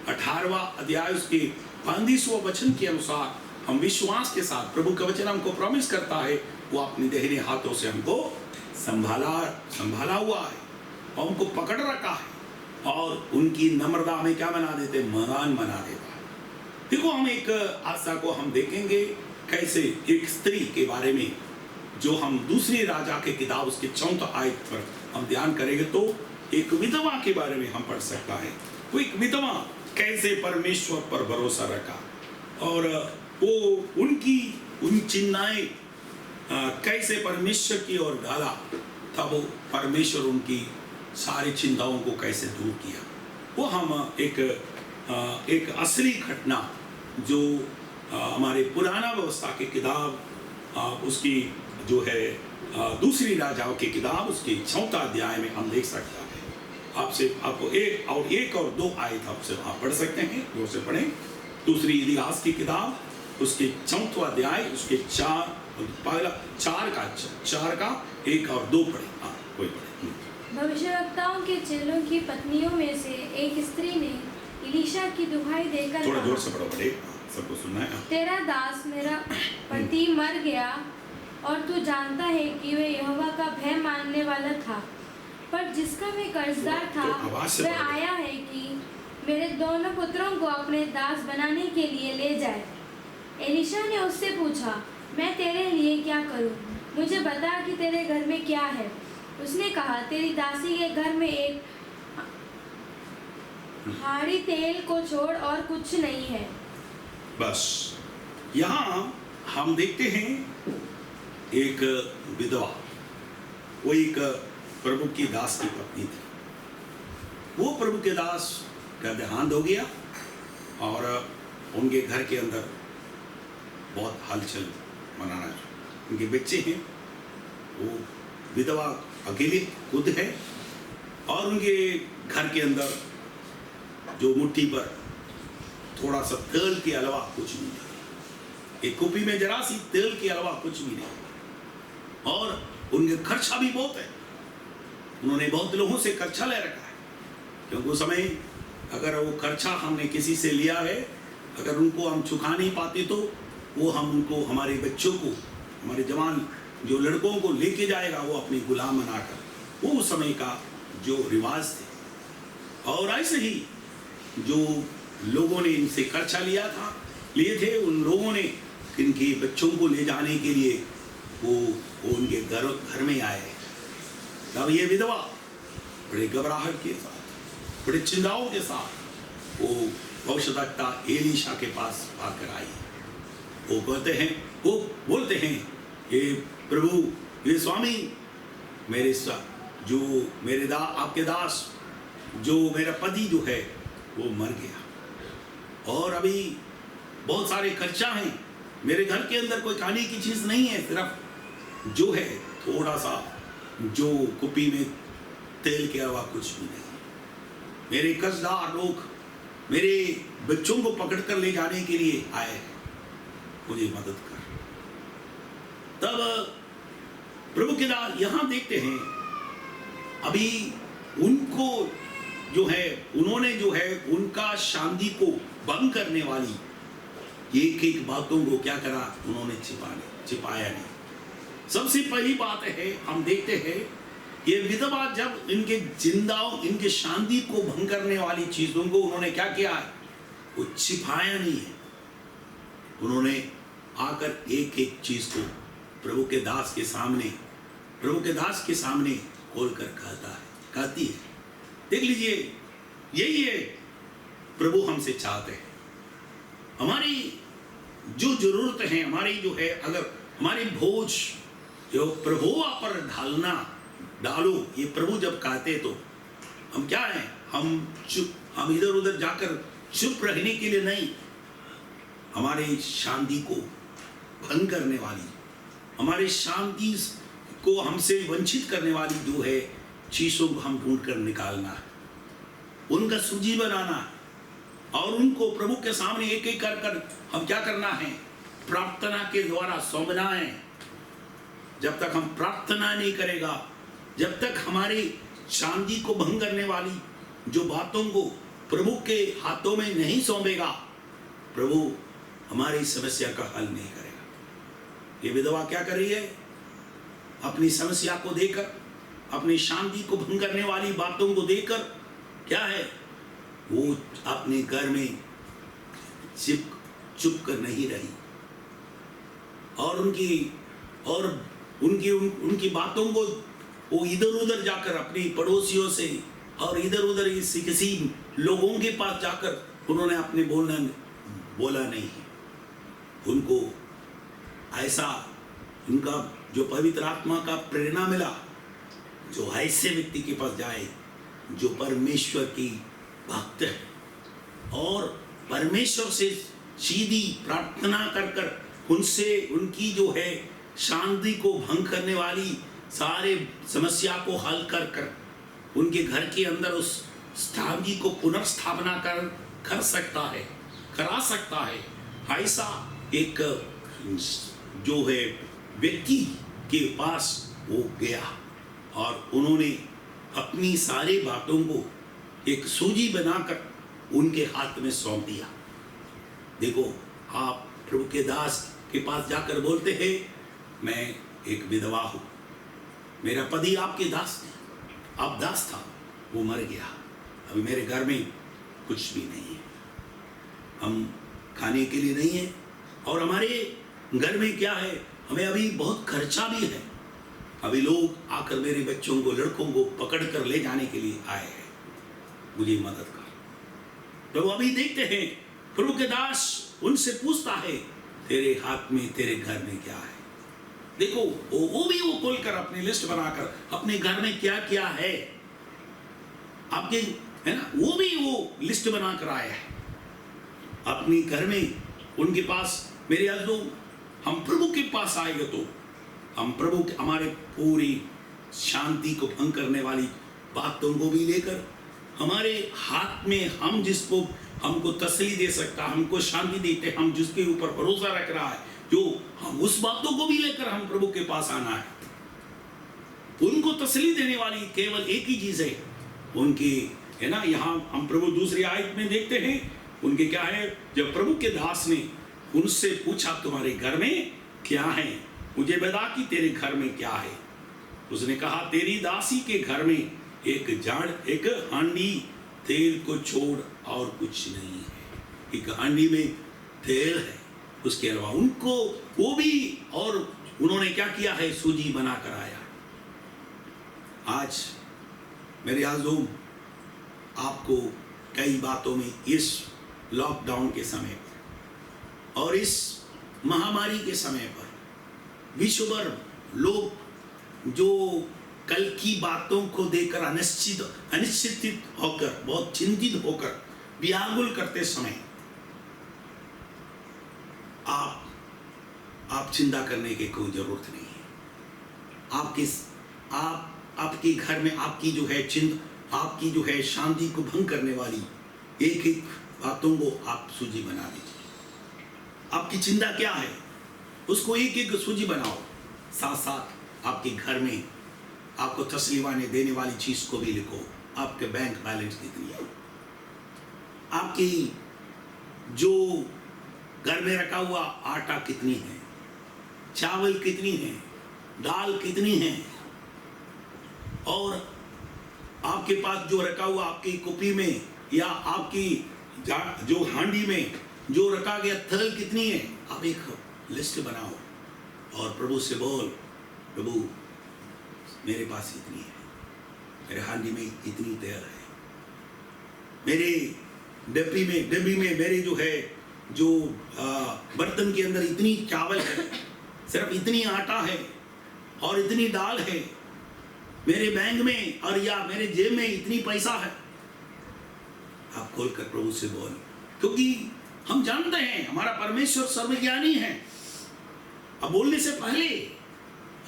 18वां अध्याय उसके 35वां वचन के अनुसार हम विश्वास के साथ, प्रभु का वचन हमको प्रॉमिस करता है, वो अपने दाहिने हाथों से हमको संभाला हुआ है और हमको पकड़ रखा है और उनकी नम्रता में क्या बना देते, महान बना देता है। देखो, हम एक आशा को हम देखेंगे, कैसे एक स्त्री के बारे में, जो हम दूसरी राजा के किताब उसके 4 आयत पर हम ध्यान करेंगे, तो एक विधवा के बारे में हम पढ़ सकता है। वो एक विधवा कैसे परमेश्वर पर भरोसा रखा और वो उन चिन्हाएं कैसे परमेश्वर की ओर डाला, तब वो परमेश्वर उनकी सारी चिंताओं को कैसे दूर किया। वो हम एक असली घटना जो हमारे पुराना व्यवस्था की किताब उसकी जो है दूसरी राजाओं की किताब उसके 4 अध्याय में हम देख सकता है। आपको एक और 2 आयत आपसे आप पढ़ सकते हैं, वो से पढ़ें। दूसरी इतिहास की किताब उसके 4वां अध्याय उसके 4 का 1 और 2 पढ़े। हाँ, कोई पढ़े। भविष्यवक्ताओं के चेलों की पत्नियों में से एक स्त्री ने एलीशा की दुहाई देकर थोड़ा जोर से पढ़ो, पढ़े, सबको सुनना है। तेरा दास मेरा पति मर गया, और तू जानता है कि वे यहोवा का भय मानने वाला था। पर जिसका मैं कर्जदार था तो आवाज से वह बोलो। आया है कि मेरे दोनों पुत्रों को अपने दास बनाने के लिए ले जाए। एलीशा ने उससे पूछा, मैं तेरे लिए क्या करूं? मुझे बता कि तेरे घर में क्या है। उसने कहा, तेरी दासी के घर में एक हाड़ी तेल को छोड़ और कुछ नहीं है। बस यहाँ हम देखते हैं एक विधवा, वो एक प्रभु की दास की पत्नी थी। वो प्रभु के दास का देहांत हो गया और उनके घर के अंदर बहुत हलचल मनाना, उनके बच्चे हैं, वो विधवा अकेली खुद है और उनके घर के अंदर जो मुट्ठी पर थोड़ा सा तेल के अलावा कुछ नहीं है, एक कुपी में जरा सी तेल के अलावा कुछ भी नहीं, और उनके खर्चा भी बहुत है। उन्होंने बहुत लोगों से खर्चा ले रखा है, क्योंकि उस समय अगर वो खर्चा हमने किसी से लिया है, अगर उनको हम चुका नहीं पाते तो वो हम उनको, हमारे बच्चों को, हमारे जवान जो लड़कों को लेके जाएगा वो अपनी गुलाम बनाकर, वो उस समय का जो रिवाज थे। और ऐसे ही जो लोगों ने इनसे खर्चा लिए थे, उन लोगों ने इनके बच्चों को ले जाने के लिए वो उनके घर में आए। तब ये विधवा बड़े घबराहट के साथ, बड़े चिंताओं के साथ वो भविष्यद्वक्ता एलीशा के पास आकर आई। वो बोलते हैं, ये प्रभु, ये स्वामी, आपके दास, जो मेरा पति जो है वो मर गया और अभी बहुत सारे खर्चा हैं, मेरे घर के अंदर कोई खाने की चीज नहीं है, सिर्फ जो है थोड़ा सा जो कुपी में तेल के अलावा कुछ भी नहीं। मेरे कर्जदार लोग मेरे बच्चों को पकड़कर ले जाने के लिए आए हैं, मुझे मदद कर। तब प्रभु के दास यहां देखते हैं, अभी उनको जो है, उन्होंने जो है उनका शांति को भंग करने वाली एक एक बातों को क्या करा, उन्होंने छिपाया नहीं। सबसे पहली बात है, हम देखते हैं ये विधवा जब इनके शांति को भंग करने वाली चीजों को उन्होंने क्या किया है, वो छिपाया नहीं है। उन्होंने आकर एक एक चीज को प्रभु के दास के सामने खोलकर कहती है। देख लीजिए, यही है प्रभु हमसे चाहते हैं। हमारी जो जरूरत है, हमारी जो है, अगर हमारी बोझ जो प्रभु पर डालो, ये प्रभु जब कहते तो हम क्या है, हम इधर उधर जाकर चुप रहने के लिए नहीं, हमारे शांति को भंग करने वाली, हमारे शांति को हमसे वंचित करने वाली जो है चीजों को हम ढूंढ कर निकालना है, उनका सूची बनाना है और उनको प्रभु के सामने एक एक कर हम क्या करना है, प्रार्थना के द्वारा सौंपना है। जब तक हम प्रार्थना नहीं करेगा, जब तक हमारी शांति को भंग करने वाली जो बातों को प्रभु के हाथों में नहीं सौंपेगा, प्रभु हमारी समस्या का हल नहीं करेगा। ये विधवा क्या कर रही है, अपनी समस्या को देकर, अपनी शांति को भंग करने वाली बातों को देकर क्या है, वो अपने घर में चुप कर नहीं रही और उनकी बातों को वो इधर उधर जाकर अपनी पड़ोसियों से और इधर उधर किसी लोगों के पास जाकर उन्होंने अपने बोला नहीं। उनको ऐसा, उनका जो पवित्र आत्मा का प्रेरणा मिला, जो ऐसे व्यक्ति के पास जाए जो परमेश्वर की भक्त है और परमेश्वर से सीधी प्रार्थना कर उनसे उनकी जो है शांति को भंग करने वाली सारे समस्या को हल कर उनके घर के अंदर उस शांति को पुनर्स्थापना करा सकता है। ऐसा एक जो है व्यक्ति के पास वो गया और उन्होंने अपनी सारी बातों को एक सूची बनाकर उनके हाथ में सौंप दिया। देखो, आप प्रभु के दास के पास जाकर बोलते हैं, मैं एक विधवा हूं, मेरा पति आपके दास थे, आप दास था, वो मर गया, अभी मेरे घर में कुछ भी नहीं है, हम खाने के लिए नहीं है, और हमारे घर में क्या है, हमें अभी बहुत खर्चा भी है, अभी लोग आकर मेरे बच्चों को, लड़कों को पकड़ कर ले जाने के लिए आए हैं, मुझे मदद कर। प्रभु अभी देखते हैं, प्रभु के दास उनसे पूछता है, तेरे हाथ में, तेरे घर में क्या है? देखो वो भी वो खोलकर अपनी लिस्ट बनाकर अपने घर में क्या क्या है आपके, है ना, वो भी वो लिस्ट बनाकर आया है अपने घर में। उनके पास मेरे यादों, हम प्रभु के पास आएंगे तो हम प्रभु के, हमारे पूरी शांति को भंग करने वाली बातों को भी लेकर हमारे हाथ में, हम जिसको हमको तसल्ली दे सकता, हमको शांति देते, हम जिसके ऊपर भरोसा रख रहा है, जो हम उस बातों को भी लेकर हम प्रभु के पास आना है। उनको तसल्ली देने वाली केवल एक ही चीज है उनकी, है ना। यहाँ हम प्रभु दूसरी आयत में देखते हैं, उनके क्या है, जब प्रभु के दास ने उनसे पूछा, तुम्हारे घर में क्या है, मुझे बता कि तेरे घर में क्या है। उसने कहा, तेरी दासी के घर में एक हांडी तेल को छोड़ और कुछ नहीं है। एक हांडी में तेल है, उसके अलावा उनको वो भी, और उन्होंने क्या किया है, सूजी बना कर आया। आज मेरे आज़ों, आपको कई बातों में इस लॉकडाउन के समय पर और इस महामारी के समय पर विश्व भर लोग जो कल की बातों को देखकर अनिश्चित होकर, बहुत चिंतित होकर, व्याकुल करते समय आप चिंता करने की कोई जरूरत नहीं है। आपके घर में आपकी जो है आपकी जो है शांति को भंग करने वाली एक एक बातों को आप सूची बना दीजिए। आपकी चिंता क्या है, उसको एक एक सूची बनाओ। साथ साथ आपके घर में आपको तसल्ली देने वाली चीज को भी लिखो। आपके बैंक बैलेंस कितनी है, आपकी जो घर में रखा हुआ आटा कितनी है, चावल कितनी है, दाल कितनी है, और आपके पास जो रखा हुआ आपकी कुपी में या आपकी जो हांडी में जो रखा गया तेल कितनी है। आप एक लिस्ट बनाओ और प्रभु से बोल, प्रभु मेरे पास इतनी है, मेरे हांडी में इतनी तेल है, मेरे डब्बी में मेरे जो है जो बर्तन के अंदर इतनी चावल है, सिर्फ इतनी आटा है और इतनी दाल है, मेरे बैंक में और या मेरे जेब में इतनी पैसा है। आप खोलकर प्रभु से बोल, क्योंकि हम जानते हैं हमारा परमेश्वर सर्वज्ञानी है। अब बोलने से पहले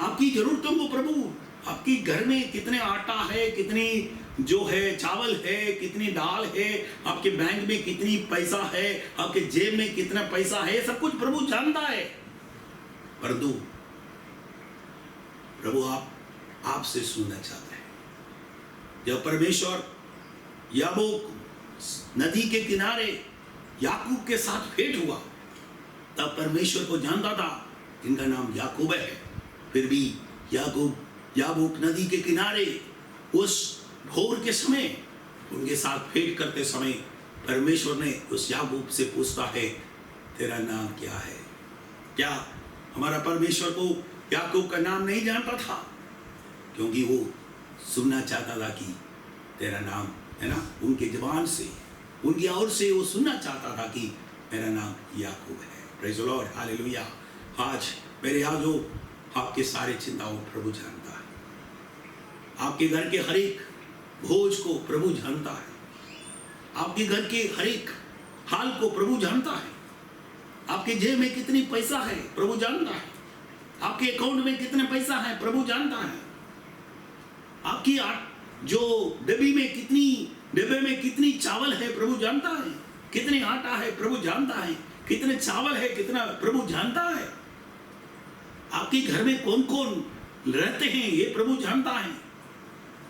आपकी जरूरतों को प्रभु, आपकी घर में कितने आटा है, कितनी जो है चावल है, कितनी दाल है, आपके बैंक में कितनी पैसा है, आपके जेब में कितना पैसा है, सब कुछ प्रभु जानता है। परंतु प्रभु आपसे सुनना चाहते हैं। जब परमेश्वर याबोक नदी के किनारे याकूब के साथ भेंट हुआ, तब परमेश्वर को जानता था इनका नाम याकूब है। फिर भी याबोक नदी के किनारे उस भोर के समय उनके साथ भेंट करते समय परमेश्वर ने उस याकूब से पूछता है, तेरा नाम क्या है। क्या हमारा परमेश्वर को याकूब का नाम नहीं जानता था? क्योंकि वो सुनना चाहता था कि तेरा नाम, है ना, उनके जबान से, उनकी ओर से वो सुनना चाहता था कि मेरा नाम याकूब है। Praise the Lord, hallelujah. आज मेरे याजों, आपके सारे चिंताओं प्रभु जानता है। आपके घर के हर एक बोझ को प्रभु जानता है। आपके घर के हर एक हाल को प्रभु जानता है। आपके जेब में कितनी पैसा है प्रभु जानता है। आपके अकाउंट में कितने पैसा है प्रभु जानता है। आपकी जो डब्बे में कितनी चावल है प्रभु जानता है। कितने आटा है प्रभु जानता है। कितने चावल है कितना प्रभु जानता है। आपके घर में कौन कौन रहते हैं ये प्रभु जानता है।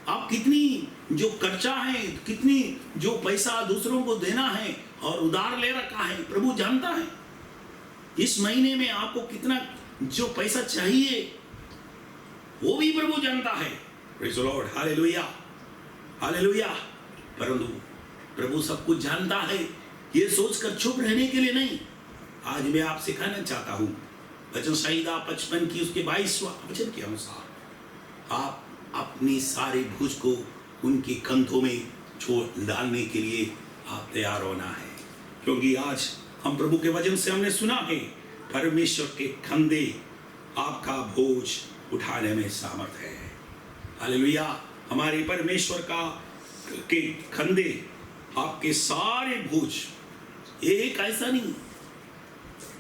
आप कितनी जो कर्जा है, कितनी जो पैसा दूसरों को देना है और उधार ले रखा है प्रभु जानता है। इस महीने में आपको कितना जो पैसा चाहिए वो भी प्रभु जानता है। Praise the Lord, hallelujah, hallelujah. परंतु प्रभु सब कुछ जानता है, ये सोचकर चुप रहने के लिए नहीं। आज मैं आपसे कहना चाहता हूं, वचन संहिता 55 की उसके 22वां वचन के अनुसार आप अपनी सारी भूज को उनके कंधों में छोड़ डालने के लिए आप तैयार होना है। क्योंकि आज हम प्रभु के वचन से हमने सुना है, परमेश्वर के कंधे आपका बोझ उठाने में सामर्थ है। हालेलुया। हमारे परमेश्वर के कंधे आपके सारे बोझ, एक ऐसा नहीं,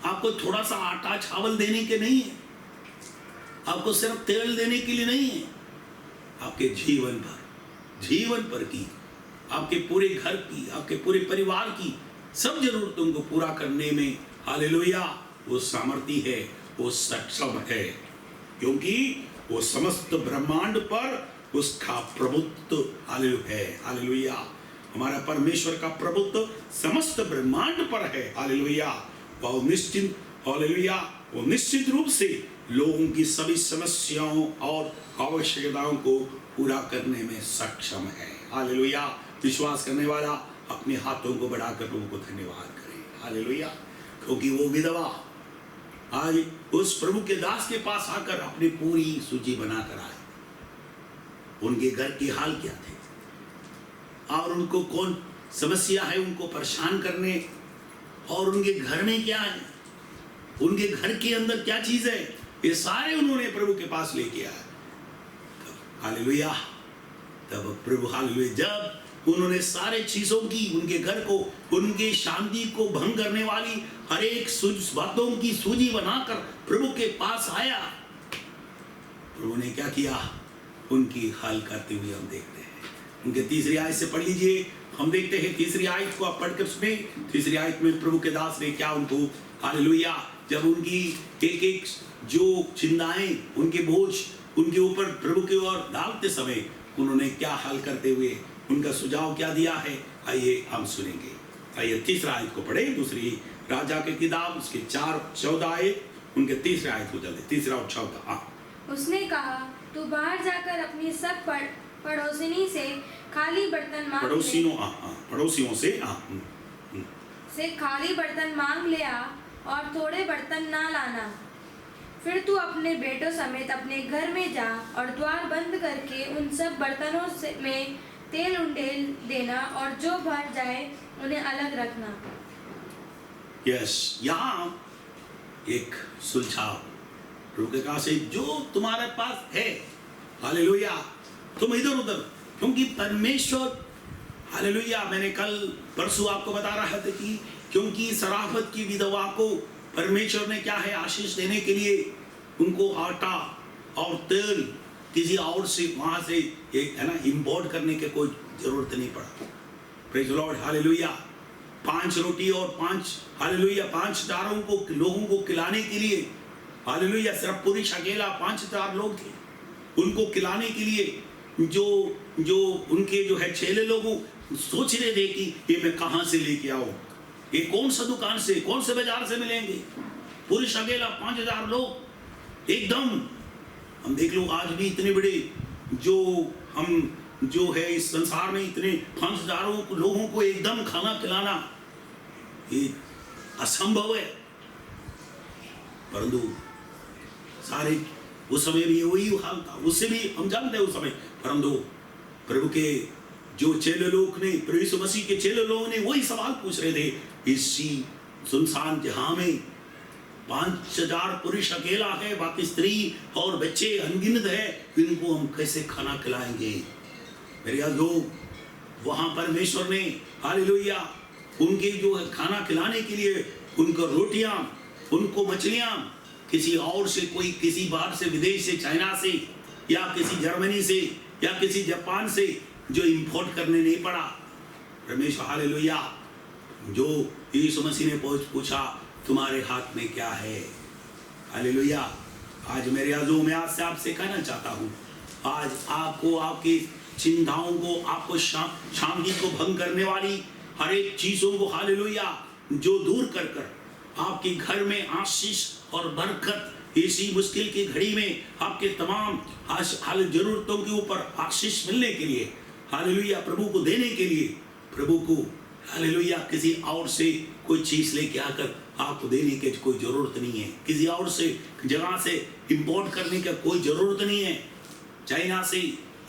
आपको थोड़ा सा आटा चावल देने के नहीं है, आपको सिर्फ तेल देने के लिए नहीं है, आपके जीवन पर की, आपके पूरे घर की, आपके पूरे परिवार की सब जरूरतों को पूरा करने में, हालेलुया, वो सामर्थी है, वो सक्षम है। क्योंकि वो समस्त ब्रह्मांड पर उसका प्रभुत्व हालेलुया है। हालेलुया। हमारा परमेश्वर का प्रभुत्व समस्त ब्रह्मांड पर है। हालेलुया। वो निश्चित, हालेलुया, वो निश्चित रूप से लोगों की सभी समस्याओं और आवश्यकताओं को पूरा करने में सक्षम है। हालेलुया। विश्वास करने वाला अपने हाथों को बढ़ाकर प्रभु को धन्यवाद करे। हालेलुया। क्योंकि वो विधवा आज उस प्रभु के दास के पास आकर अपनी पूरी सूची बनाकर आए। उनके घर के हाल क्या थे और उनको कौन समस्या है उनको परेशान करने, और उनके घर में क्या है, उनके घर के अंदर क्या चीज है, ये सारे उन्होंने प्रभु के पास लेके आए। हालेलुया। तब प्रभु, हालेलुया, जब उन्होंने सारे चीजों की, उनके घर को, उनकी शांति को भंग करने वाली हर एक बातों की सूची बनाकर प्रभु के पास आया, प्रभु ने क्या किया, उनकी हल करते हुए हम देखते हैं। उनके तीसरी आयत से पढ़ लीजिए, हम देखते हैं तीसरी आयत को आप पढ़कर सुने। तीसरी आयत में प्रभु के दास ने क्या उनको, हालेलुया, जब उनकी एक एक जो चिंताएं, उनके बोझ उनके ऊपर प्रभु की ओर डालते समय उन्होंने क्या हल करते हुए उनका सुझाव क्या दिया है, आइए हम सुनेंगे। आइए तीसरा आयत को पढ़े, दूसरी राजा के किताब उसके 4-14 आयत, उनके तीसरे आयत को जल्दी, तीसरा और 14। उसने कहा, तू बाहर जाकर अपनी सब पड़ोसिनी से खाली बर्तन मांग पड़ोसियों से खाली बर्तन मांग ले आ और थोड़े बर्तन ना लाना। फिर तू अपने बेटों समेत अपने घर में जा और द्वार बंद करके उन सब बर्तनों में तेल उंडेल देना और जो भर जाए उन्हें अलग रखना। यस, यहाँ एक सुझाव प्रभु के कहा से, जो तुम्हारे पास है, हालेलुया, तुम इधर उधर, क्योंकि परमेश्वर, हालेलुया, मैंने कल परसों आपको बता रहा था कि क्योंकि सराफत की विधवा को परमेश्वर ने क्या है, आशीष देने के लिए उनको आटा और तेल किसी और से वहां से एक है ना इंपोर्ट करने के कोई जरूरत नहीं पड़ा। Praise the Lord, hallelujah. 5 रोटी और 5, हालेलुया, 5 दारों को लोगों को खिलाने के लिए, हालेलुया, सिर्फ पुरुष अकेला 5-4 लोग थे, उनको खिलाने के लिए जो उनके जो है चेले लोगों सोच रहे थे कि ये मैं कहां से लेके आऊं, ये कौन सा दुकान से, कौन से बाजार से मिलेंगे। पुरुष अकेला 5000 लोग एकदम, हम देख लो आज भी इतने बड़े जो है इस संसार में इतने 5000 लोगों को एकदम खाना खिलाना ये असंभव है। परंतु सारे उस समय भी वही हाल था, उससे भी हम जानते हैं उस समय, परंतु प्रभु के जो चेले लोग ने, प्रभु यीशु मसीह के चेले लोगों ने वही सवाल पूछ रहे थे, इसी सुनसान जहां में 5000 पुरुष अकेला है, बाकी स्त्री और बच्चे अनगिनत है, इनको हम कैसे खाना खिलाएंगे। मेरे लोग वहां परमेश्वर ने, हालेलुया, उनके जो है खाना खिलाने के लिए उनको रोटियां, उनको मछलियां किसी और से, कोई किसी बाहर से, विदेश से, चाइना से या किसी जर्मनी से या किसी जापान से जो इंपोर्ट करने नहीं पड़ा। परमेश्वर, हालेलुया, जो यीशु मसीह ने पूछा तुम्हारे हाथ में क्या है, हालेलुया। आज मेरे अज़ों में आज से आपसे कहना चाहता हूँ, आज आपको आपकी चिंताओं को, आपको शांति को भंग करने वाली हर एक चीजों को, हालेलुया, जो दूर कर आपके घर में आशीष और बरकत इसी मुश्किल की घड़ी में आपके तमाम हाल जरूरतों के ऊपर आशीष मिलने के लिए, हालेलुया, प्रभु को देने के लिए, प्रभु को हालेलुया किसी और से कोई चीज लेके आकर आपको देने की कोई जरूरत नहीं है। किसी और से जगह से इंपोर्ट करने की कोई जरूरत नहीं है। चाइना से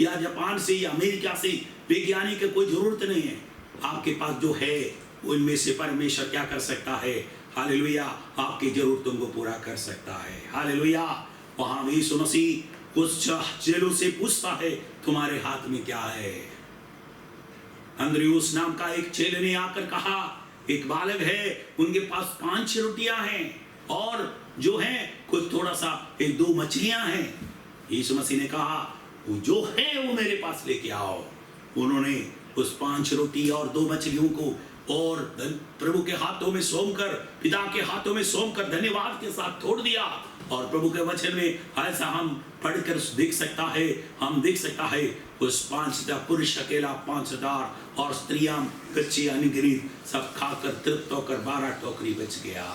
या जापान से या अमेरिका से लेके आने की कोई जरूरत नहीं है। आपके पास जो है उनमें से परमेश्वर क्या कर सकता है? हालेलुया, आपकी जरूरतों को पूरा कर सकता है। हालेलुया। वहां यीशु मसीह उस चेलों से पूछता है, तुम्हारे हाथ में क्या है? अंद्रियुस नाम का एक चेले ने आकर कहा, एक बालक है, उनके पास 5 रोटियां हैं और जो है कुछ थोड़ा सा 2 मछलियां हैं। यीशु मसीह ने कहा, वो जो है वो मेरे पास लेके आओ। उन्होंने उस 5 रोटी और 2 मछलियों को और प्रभु के हाथों में सौंपकर, पिता के हाथों में सौंपकर धन्यवाद के साथ छोड़ दिया। और प्रभु के वचन में ऐसा हम पढ़कर देख सकता है, हम देख सकता है उस 5 पुरुष अकेला 5000 और स्त्रियां बच्चे अनगिनत सब खाकर तृप्त होकर 12 टोकरी बच गया।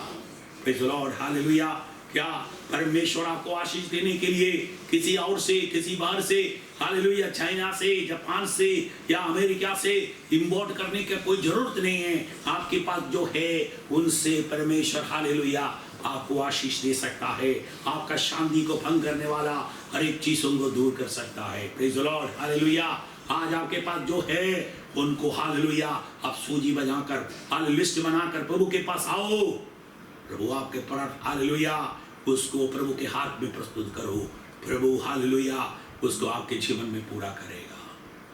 Praise the Lord, hallelujah. क्या परमेश्वर आपको आशीष देने के लिए किसी और से, किसी बाहर से, हालेलुया, चाइना से, जापान से या अमेरिका से इंपोर्ट करने की कोई जरूरत नहीं है। आपके पास जो है उनसे परमेश्वर हालेलुया आपको आशीष दे सकता है। आपका शांति को भंग करने वाला हर एक चीजों को दूर कर सकता है। Praise the Lord, hallelujah. आज आपके पास जो है उनको हालेलुया आप सूजी बजाकर, हालेलुया, लिस्ट बनाकर प्रभु के पास आओ। प्रभु आपके पर हालेलुया उसको प्रभु के हाथ में प्रस्तुत करो। प्रभु हालेलुया उसको आपके जीवन में पूरा करेगा।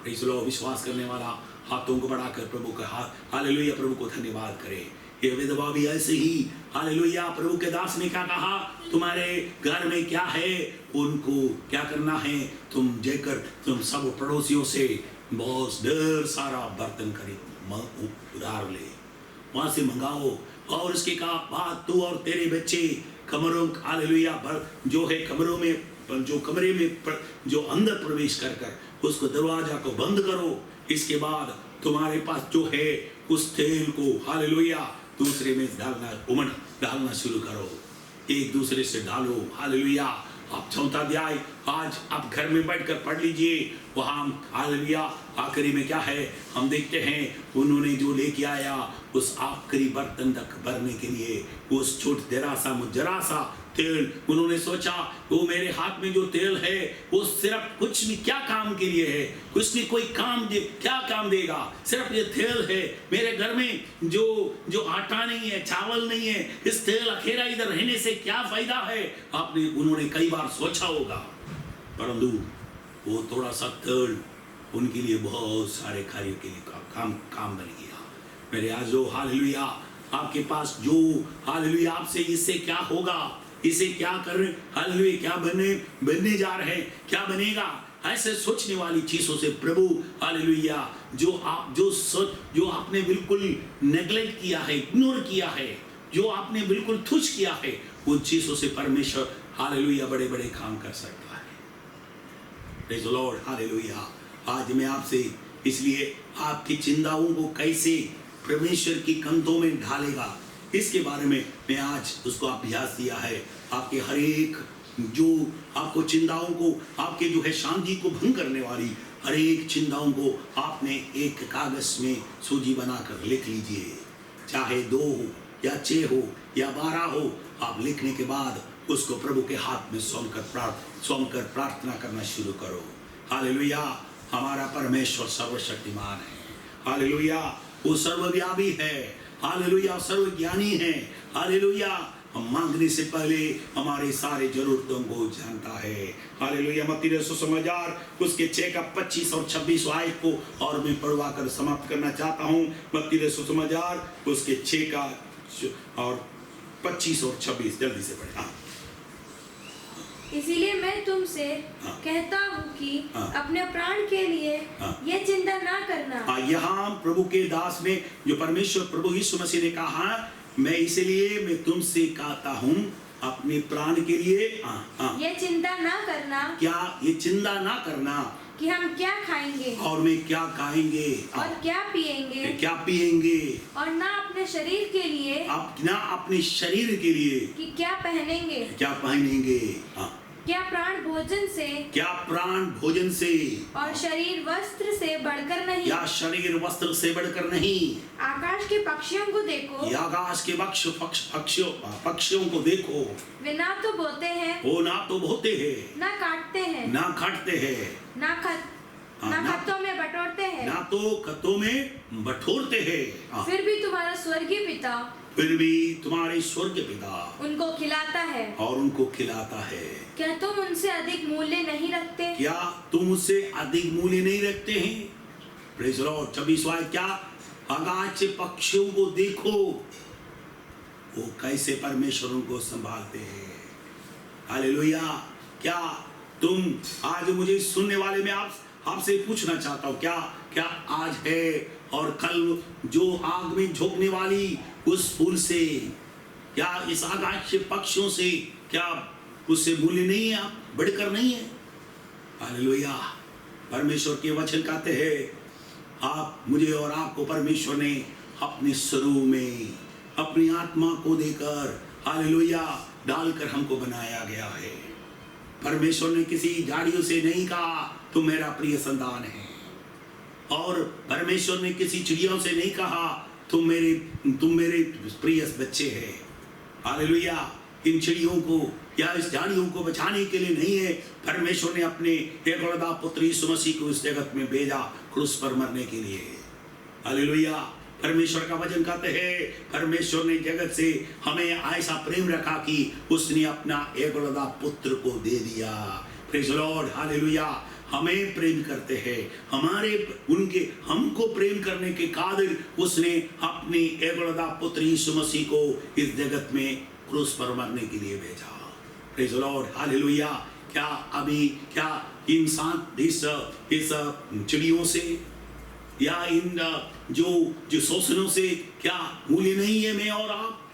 Praise the Lord. विश्वास करने वाला हाथों को बढ़ाकर प्रभु के हाथ हालेलुया प्रभु को धन्यवाद करे। ये विधवा भी ऐसे ही हालेलुया, प्रभु के दास ने क्या कहा, तुम्हारे घर में क्या है उनको क्या करना है, तुम जाकर तुम सब पड़ोसियों से बहुत ढेर सारा बर्तन खरीद उधार ले, वहां से मंगाओ। और उसके बाद तू और तेरे बच्चे कमरों हालेलुया जो है कमरों में, जो कमरे में जो अंदर प्रवेश कर कर उसको दरवाजा को बंद करो। इसके बाद तुम्हारे पास जो है उस तेल को हालेलुया दूसरे में डालना शुरू करो, एक दूसरे से डालो। हालेलुया। आप 4था अध्याय आज आप घर में बैठकर पढ़ लीजिए। वहां हालेलुया आखिरी में क्या है हम देखते हैं, उन्होंने जो लेके आया उस आखिरी बर्तन तक भरने के लिए उस जरा सा तेल, उन्होंने सोचा वो मेरे हाथ में जो तेल है वो सिर्फ कुछ भी क्या काम के लिए है, कुछ भी कोई काम क्या काम देगा, सिर्फ ये तेल है। मेरे घर में जो आटा नहीं है, चावल नहीं है, इस तेल अकेला इधर रहने से क्या फायदा है। उन्होंने कई बार सोचा होगा, परंतु वो थोड़ा सा तेल उनके लिए बहुत सारे कार्य के लिए काम बन गया। मेरे आज जो हालेलुया आपके पास जो हालेलुया आपसे इससे क्या होगा, इसे क्या कर रहे, हालेलुया क्या बनने जा रहे हैं, क्या बनेगा, ऐसे सोचने वाली चीजों से प्रभु हालेलुया जो आपने बिल्कुल नेग्लेक्ट किया है, इग्नोर किया है, जो आपने बिल्कुल तुच्छ किया है, उन चीजों से परमेश्वर हालेलुया बड़े बड़े काम कर सकता है। Praise the Lord, hallelujah. आज मैं आपसे इसलिए आपकी चिंताओं को कैसे परमेश्वर की कंधों में ढालेगा इसके बारे में मैं आज उसको अभ्यास दिया है। आपके हर एक जो आपको चिंताओं को, आपके जो है शांति को भंग करने वाली हर एक चिंताओं को आपने एक कागज में सूजी बनाकर लिख लीजिए। चाहे 2 हो या 6 हो या 12 हो, आप लिखने के बाद उसको प्रभु के हाथ में सौंप कर प्रार्थना करना शुरू करो। हालेलुया। हमारा परमेश्वर सर्वशक्तिमान है। हालेलुया। वो सर्वव्यापी है। हालेलुया। सर्वज्ञानी है। हालेलुया। हम मांगने से पहले हमारे सारे जरूरतों को जानता है। हालेलुया। मत्ती सुसमाचार उसके 6 का 25 और 26 आयत को और मैं पढ़वा कर समाप्त करना चाहता हूँ। मत्ती सुसमाचार उसके 6 का और 25 और 26 जल्दी से पढ़े। इसीलिए मैं तुमसे कहता हूँ कि अपने प्राण के लिए ये चिंता ना करना। यहाँ प्रभु के दास ने जो परमेश्वर प्रभु यीशु मसीह ने कहा, मैं इसलिए मैं तुमसे कहता हूँ अपने प्राण के लिए ये चिंता ना करना। क्या ये चिंता ना करना कि हम क्या खाएंगे और में क्या खाएंगे और क्या पिएंगे क्या पिएंगे, और ना अपने शरीर के लिए आप ना अपने शरीर के लिए कि क्या पहनेंगे, क्या पहनेंगे। हाँ, क्या प्राण भोजन से क्या प्राण भोजन से और शरीर वस्त्र से बढ़कर नहीं। या शरीर वस्त्र से बढ़कर नहीं। आकाश के पक्षियों को देखो, या आकाश के पक्षियों को देखो, वे ना तो बोते हैं, वो ना तो बोते हैं, ना काटते हैं, ना काटते हैं, ना खत्तों में बटोरते हैं, ना तो खतों में बटोरते हैं। फिर भी तुम्हारा स्वर्गीय पिता फिर भी तुम्हारे स्वर्ग पिता उनको खिलाता है। और उनको खिलाता है। क्या तुम उनसे अधिक मूल्य नहीं रखते? क्या तुम उससे अधिक मूल्य नहीं रखते हैं? Praise the Lord. 26वां आयत, क्या आकाश के पक्षियों को देखो, वो कैसे परमेश्वर उनको संभालते हैं। हालेलुया। क्या तुम आज, मुझे सुनने वाले में आपसे पूछना चाहता हूं, क्या आज है और कल जो आग में झोंकने वाली उस फूल से, क्या इस आकाश के पक्षियों से, क्या उससे मूल्य नहीं है, आप बढ़कर नहीं है। हालेलुया। परमेश्वर के वचन कहते हैं, आप मुझे और आपको परमेश्वर ने अपने स्वरूप में अपनी आत्मा को देकर, हालेलुया, डालकर हमको बनाया गया है। परमेश्वर ने किसी झाड़ियों से नहीं कहा तुम मेरा प्रिय संतान है, और परमेश्वर ने किसी चिड़ियों से नहीं कहा तुम मेरे प्रिय बच्चे हैं। हालेलुया। इन चिड़ियों को या इस झाड़ियों को बचाने के लिए नहीं है, परमेश्वर ने अपने एकलौता पुत्र यीशु मसीह को इस जगत में भेजा क्रूस पर मरने के लिए। हालेलुया। परमेश्वर का वचन कहते हैं, परमेश्वर ने जगत से हमें ऐसा प्रेम रखा कि उसने अपना एकलौता पुत्र को दे दिया। Praise the Lord. हालेलुया। हमें प्रेम करते हैं, हमको प्रेम करने के काबिल उसने अपने एकलौता पुत्र यीशु मसीह को इस जगत में क्रूस पर मरने के लिए भेजा। Praise the Lord. हालेलुया। क्या इंसान इस चिड़ियों से या इन जो शोषणों से क्या मूल्य नहीं है मैं और आप?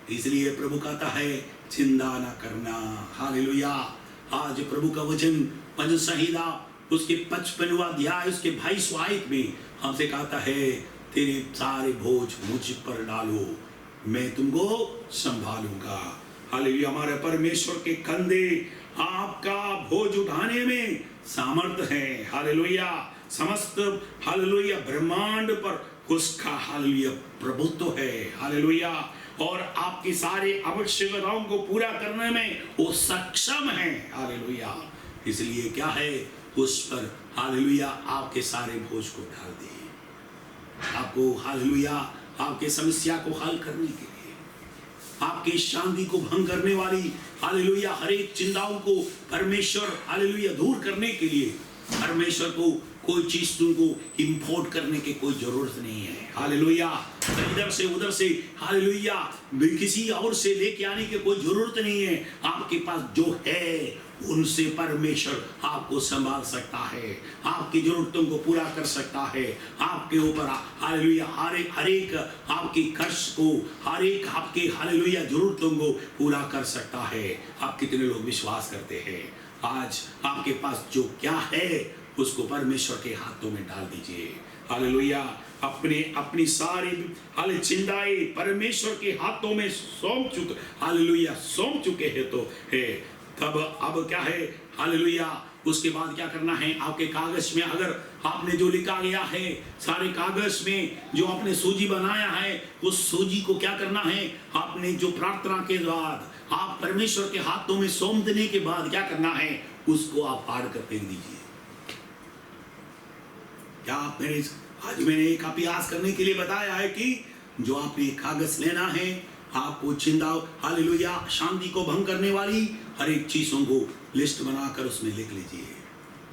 इसलिए प्रभु कहता है चिंता न करना। हालेलुया। आज प्रभु का वचन भजन संहिता उसके 55वां अध्याय उसके 22वां आयत में हमसे कहता है, तेरे सारे बोझ मुझ पर डालो, मैं तुमको संभालूंगा। हालेलुया। हमारे परमेश्वर के कंधे आपका बोझ उठाने में सामर्थ है। हालेलुया। समस्त हालेलुया ब्रह्मांड पर उसका हालेलुया प्रभुत्व है। हालेलुया। और आपकी सारी आवश्यकताओं को पूरा करने में वो सक्षम है। हालेलुया। इसलिए क्या है, उस पर हालेलुया आपके सारे बोझ को डाल दिए। आपको हालेलुया आपके समस्या को हल करने के लिए, आपकी शांति को भंग करने वाली हालेलुया हर एक चिंताओं को परमेश्वर हालेलुया दूर करने के लिए परमेश्वर को कोई चीज तुमको इंपोर्ट करने की कोई जरूरत नहीं है। हालेलुया। इधर से उधर से हालेलुया किसी और से लेके आने की कोई जरूरत नहीं है। आपके पास जो है उनसे परमेश्वर आपको संभाल सकता है, आपकी जरूरतों को पूरा कर सकता है। आपके ऊपर हालेलुया हर एक आपकी कष्ट को, हर एक आपके हालेलुया जरूरतों को पूरा कर सकता है। आप कितने लोग विश्वास करते हैं? आज आपके पास जो क्या है उसको परमेश्वर के हाथों में डाल दीजिए। हालेलुया। अपनी सारी चिंताएं परमेश्वर के हाथों में सौंप चुके हैं तो है। तब अब क्या है, हालेलुया, उसके बाद क्या करना है? आपके कागज में अगर आपने जो लिखा गया है, सारे कागज में जो आपने सूजी बनाया है, उस सूजी को क्या करना है? आपने जो प्रार्थना के बाद आप परमेश्वर के हाथों में सौंप देने के बाद क्या करना है? उसको आप फाड़ कर फेंक दीजिए। क्या आज मैंने एक अभ्यास करने के लिए बताया है कि जो आपने कागज लेना है, आपको चिंता हालेलुया शांति को भंग करने वाली हर एक चीजों को लिस्ट बनाकर उसमें लिख लीजिए।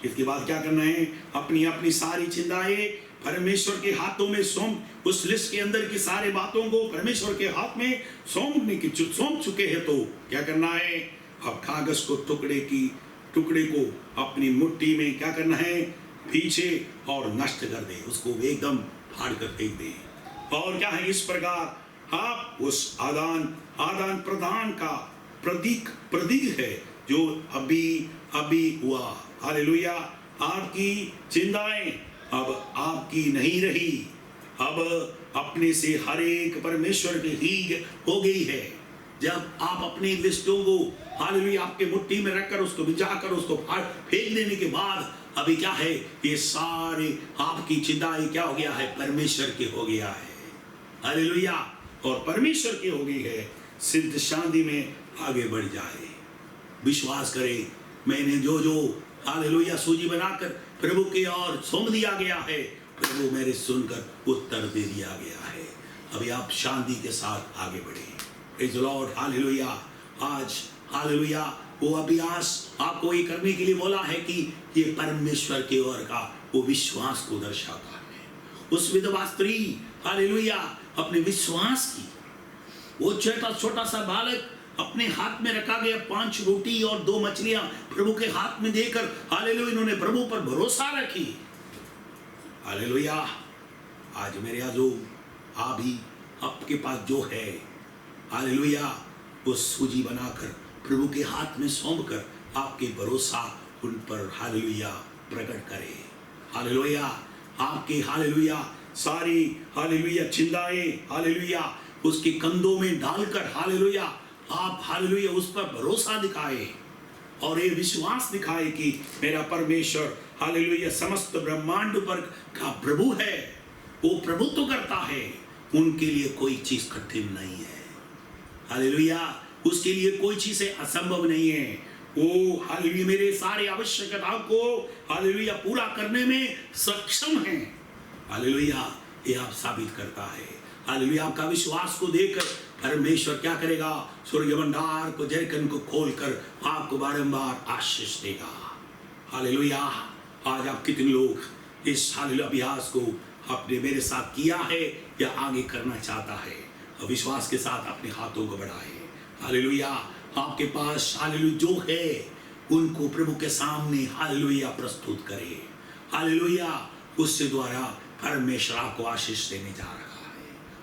इसके बाद क्या करना है? अपनी सारी चिंताएं परमेश्वर के हाथों में सौंप, उस लिस्ट के अंदर की सारी बातों को परमेश्वर के हाथ में सौंप चुके हैं तो क्या करना है? अब कागज को टुकड़े को अपनी मुट्ठी में क्या करना है? पीछे और नष्ट कर दे, उसको एकदम फाड़ कर फेंक दे। और क्या है? इस प्रकार आप उस आदान प्रदान का प्रतीक है जो अभी हुआ। हालेलुया। आपकी चिंताएं अब आपकी नहीं रही, अब अपने से हर एक परमेश्वर की ही हो गई है। जब आप अपनी लिस्टों को हालेलुया आपके मुट्ठी में रखकर उसको भिजाकर उसको फेंक देने के बाद अभी क्या है, ये सारे आपकी चिंताएं क्या हो गया है, परमेश्वर के हो गया है। हालेलुया, और परमेश्वर की हो गई है, सिद्ध शांति में आगे बढ़ जाए। विश्वास करें, मैंने जो जो हालेलुया सूजी बनाकर प्रभु की ओर सौंप दिया गया है, प्रभु मेरे सुनकर उत्तर दे दिया गया है। अभी आप शांति के साथ आगे बढ़े। Praise the Lord, hallelujah. आज हालेलुया वो अभ्यास आपको ये करने के लिए बोला है कि ये परमेश्वर की ओर का वो विश्वास को दर्शाता है। उस विधवा स्त्री हालेलुया अपने विश्वास की, वो छोटा सा बालक अपने हाथ में रखा गया 5 रोटी और 2 मछलियां प्रभु के हाथ में देकर हालेलुया इन्होंने प्रभु पर भरोसा रखी। हालेलुया, आज मेरे आजो आप भी आपके पास जो है हालेलुया वो सूजी बनाकर प्रभु के हाथ में सौंप कर आपके भरोसा उन पर हालेलुया प्रकट करे। हालेलुया, आपके हालेलुया सारी हालेलुया चिंताएं हालेलुया उसके कंधों में डालकर हालेलुया आप हालेलुया उस पर भरोसा दिखाए और ये विश्वास दिखाए कि मेरा परमेश्वर हालेलुया समस्त ब्रह्मांड पर का प्रभु है, वो प्रभुत्व करता है, उनके लिए कोई चीज कठिन नहीं है। हालेलुया, उसके लिए कोई चीज असंभव नहीं है। वो हालेलुया मेरे सारे आवश्यकताओं को हालेलुया पूरा करने में सक्षम है। हालेलुया, ये आप साबित करता है। हालेलुया, आपका विश्वास को देखकर परमेश्वर क्या करेगा, स्वर्ग भंडार को जयकन को खोलकर आपको बारंबार आशीष देगा। हालेलुया, आज आप कितने लोग इस हालेलुया अभ्यास को आपने मेरे साथ किया है या आगे करना चाहता है, विश्वास के साथ अपने हाथों को बढ़ाए। हालेलुया, आपके पास हालेलुया जो है उनको प्रभु के सामने हालेलुया प्रस्तुत करे। हालेलुया, उससे द्वारा परमेश्वर आपको आशीष देने जा रहा है।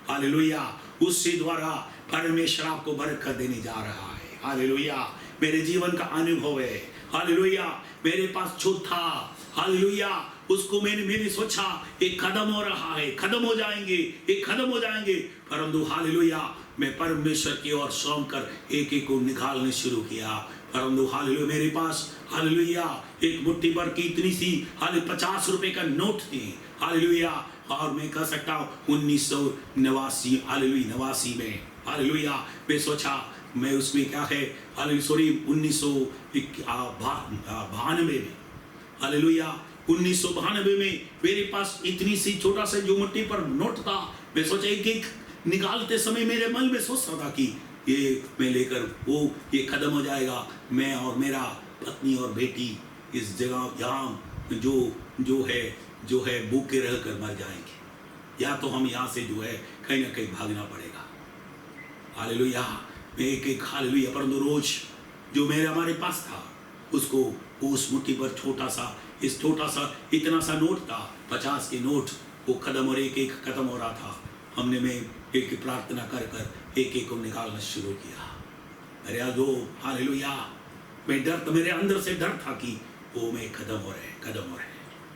हालेलुया, उससे द्वारा परमेश्वर आपको बरकत देने जा रहा है। हालेलुया, मेरे जीवन का अनुभव है। हालेलुया, मेरे पास जो था हालेलुया उसको मैंने सोचा एक कदम हो रहा है, खत्म हो जाएंगे, एक खत्म हो जाएंगे, परंतु हालेलुया मैं परमेश्वर की ओर सौंप कर एक एक को निकालने शुरू किया। परंतु हालेलुया मेरे पास हालेलुया एक मुट्ठी भर की इतनी सी 50 रुपए का नोट थी। हालेलुया, और मैं कह सकता हूँ 1989 हालेलुया 89 में हालेलुया मैं सोचा मैं उसमें क्या है हालेलुया सॉरी 1992 में हालेलुया 1992 में मेरे पास इतनी सी छोटा सा जो मुट्ठी पर नोट था। मैं सोचा एक एक निकालते समय मेरे मन में सोचता था कि ये मैं लेकर वो ये खत्म हो जाएगा, मैं और मेरा पत्नी और बेटी इस जगह यहाँ जो है भूखे रहकर मर जाएंगे, या तो हम यहाँ से जो है कहीं ना कहीं भागना पड़ेगा। हालेलुया, मैं एक एक हालेलुया परंतु रोज जो मेरे हमारे पास था उसको उस मुट्ठी पर छोटा सा इतना सा नोट था 50 के नोट, वो खत्म और एक एक खत्म हो रहा था। हमने मैं एक प्रार्थना कर एक एक को निकालना शुरू किया। अरे जो हालेलुया मैं मेरे अंदर से डर था कि वो मैं खत्म हो रहे।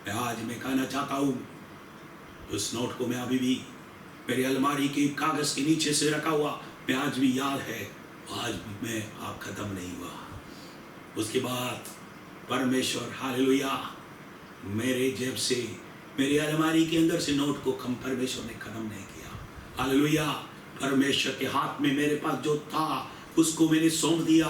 मैं आज मैं कहना चाहता हूँ उस नोट को मैं अभी भी मेरी अलमारी के कागज के नीचे से रखा हुआ, मैं आज भी याद है, आज भी मैं आप खत्म नहीं हुआ। उसके बाद परमेश्वर हालेलुया मेरे जेब से मेरी अलमारी के अंदर से नोट को परमेश्वर ने खत्म नहीं किया। हालेलुया, परमेश्वर के हाथ में मेरे पास जो था उसको मैंने सौंप दिया।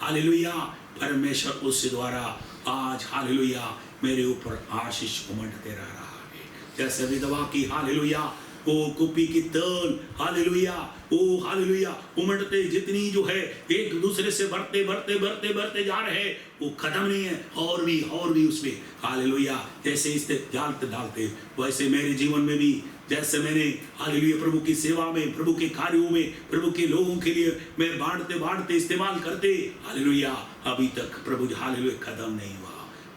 हालेलुया, परमेश्वर उसके द्वारा आज हालेलुया मेरे ऊपर आशीष उमड़ते रह रहा है। जैसे विधवा की हालेलुया वो कुप्पी की तल हालेलुया वो हालेलुया उमड़ते जितनी जो है एक दूसरे से बढ़ते जा रहे हैं, वो खत्म नहीं है, और भी उसमें हालेलुया जैसे इस डालते वैसे मेरे जीवन में भी जैसे मैंने हालेलुया प्रभु की सेवा में, प्रभु के कार्यों में, प्रभु के लोगों के लिए मैं बांटते इस्तेमाल करते हालेलुया अभी तक प्रभु हालेलुया खत्म नहीं हुआ।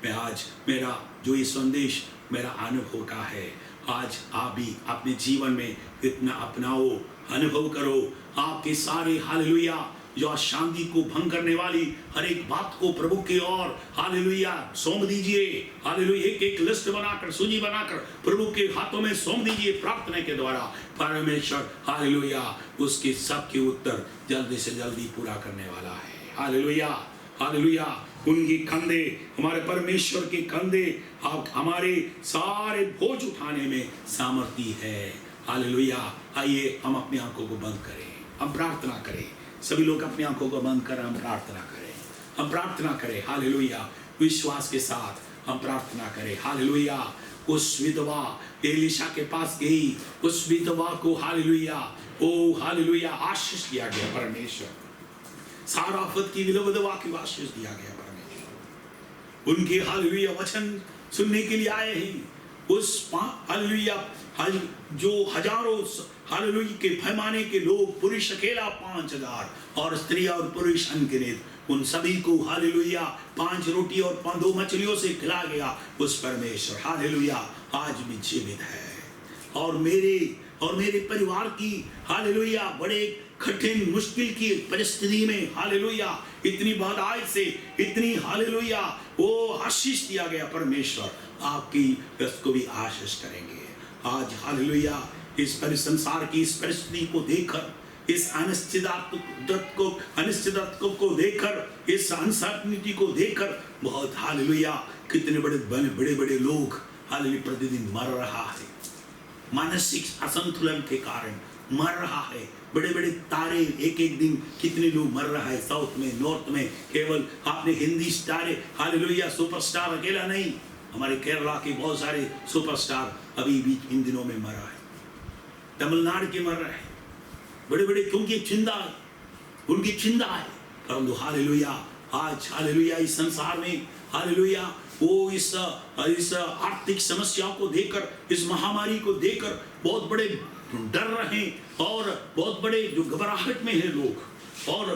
मैं आज मेरा जो ये संदेश मेरा अनुभव का है, आज आप भी अपने जीवन में इतना अपनाओ, अनुभव करो। आपके सारे हालेलुया जो शांति को भंग करने वाली हर एक बात को प्रभु के ओर हालेलुया सौंप दीजिए। हालेलुया एक एक लिस्ट बनाकर सूची बनाकर प्रभु के हाथों में सौंप दीजिए प्रार्थना के द्वारा। परमेश्वर हालेलुया उसके सबके उत्तर जल्दी से जल्दी पूरा करने वाला है। हालेलुया हालेलुया उनके कंधे हमारे परमेश्वर के कंधे हमारे सारे बोझ उठाने में सामर्थ्य है। हालेलुया आइए हम अपनी आंखों को बंद करें, हम प्रार्थना करें। सभी लोग अपनी आंखों को बंद करें, हम प्रार्थना करें, हम प्रार्थना करें। हालेलुया विश्वास के साथ हम प्रार्थना करें। हालेलुया उस विधवा एलीशा के पास गई, उस विधवा को हालेलुया ओ हालेलुया आशीष दिया गया परमेश्वर। साराफत की विधवा की आशीष दिया गया परमेश्वर। उनके हालेलुया वचन सुनने के लिए आए हैं। उस हालेलुया जो हजारों हालेलुया के पैमाने के लोग, पुरुष अकेला 5000 और स्त्री और पुरुष अनगिनत, उन सभी को हालेलुया 5 रोटी और 2 मछलियों से खिला गया उस परमेश्वर। हालेलुया आज भी जीवित है और मेरे परिवार की हालेलुया बड़े कठिन मुश्किल की परिस्थिति में हालेलुया इतनी बड़ाई से इतनी हालेलुया वो आशीष दिया गया परमेश्वर। आपकी उसको भी आशीष करेंगे आज। हालेलुया इस संसार की इस परिस्थिति को देखकर, इस अनिश्चितत्व को देखकर, इस अनसर्टनिटी को देखकर बहुत हालेलुया कितने बड़े लोग हालेलुया प्रतिदिन मर रहा है, मानसिक असंतुलन के कारण मर रहा है। बड़े बड़े तारे एक एक दिन कितने लोग मर रहा है। साउथ में, नॉर्थ में, केवल आपने हिंदी स्टार हालेलुया सुपरस्टार अकेला नहीं, हमारे केरला के बहुत सारे सुपरस्टार अभी भी इन दिनों में मर रहा है। तमिलनाडु के मर रहे हैं बड़े बड़े, क्योंकि चिंता है, उनकी चिंता है। परंतु हालेलुया आज हालेलुया इस संसार में हालेलुया वो इस आर्थिक समस्याओं को देखकर, इस महामारी को देखकर बहुत बड़े डर रहे और बहुत बड़े जो घबराहट में है लोग, और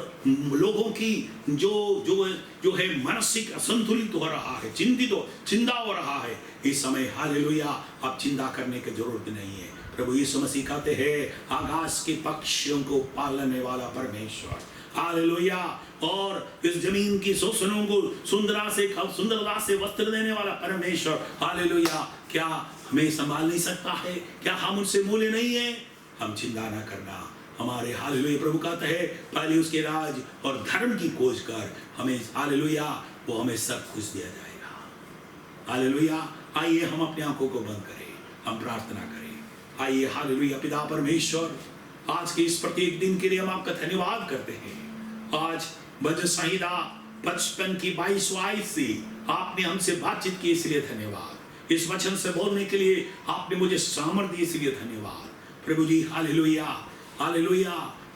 लोगों की जो है मानसिक असंतुलित हो रहा है, चिंता हो रहा है। इस समय हालेलुया अब चिंता करने की जरूरत नहीं है। प्रभु यीशु मसीह कहते हैं आकाश के पक्षियों को पालने वाला परमेश्वर हालेलुया, और इस जमीन की शोषणों को सुंदरता से वस्त्र देने वाला परमेश्वर हालेलुया। क्या हमें संभाल नहीं सकता है? क्या हम उनसे मूल्य नहीं है? हम चिंता ना करना। हमारे हालेलुया प्रभु कहते हैं पहले उसके राज और धर्म की खोज कर, हमें हालेलुया वो हमें सब कुछ दिया जाएगा। हालेलुया आइए हम अपनी आंखों को बंद करें, हम प्रार्थना करें। आइए हालेलुया पिता परमेश्वर आज के इस प्रत्येक दिन के लिए हम आपका धन्यवाद करते हैं। आज भजन संहिता 55 की 22 से आपने हमसे बातचीत की, इसलिए धन्यवाद। इस वचन से बोलने के लिए आपने मुझे सामर्थ्य दी, इसलिए धन्यवाद प्रभु जी। हालेलुया हालेलुया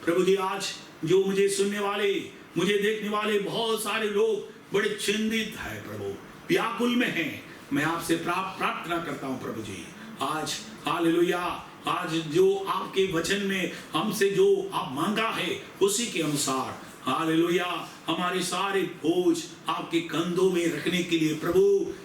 प्रभु जी। आज जो मुझे सुनने वाले, मुझे देखने वाले बहुत सारे लोग बड़े चिंतित है प्रभु, व्याकुल में हैं, मैं आपसे प्रार्थना करता हूं प्रभु जी। आज हालेलुया आज जो आपके वचन में हमसे जो आप मांगा है उसी के अनुसार हालेलुया हमारे सारे बोझ आपके कंधों में रखने के लिए प्रभु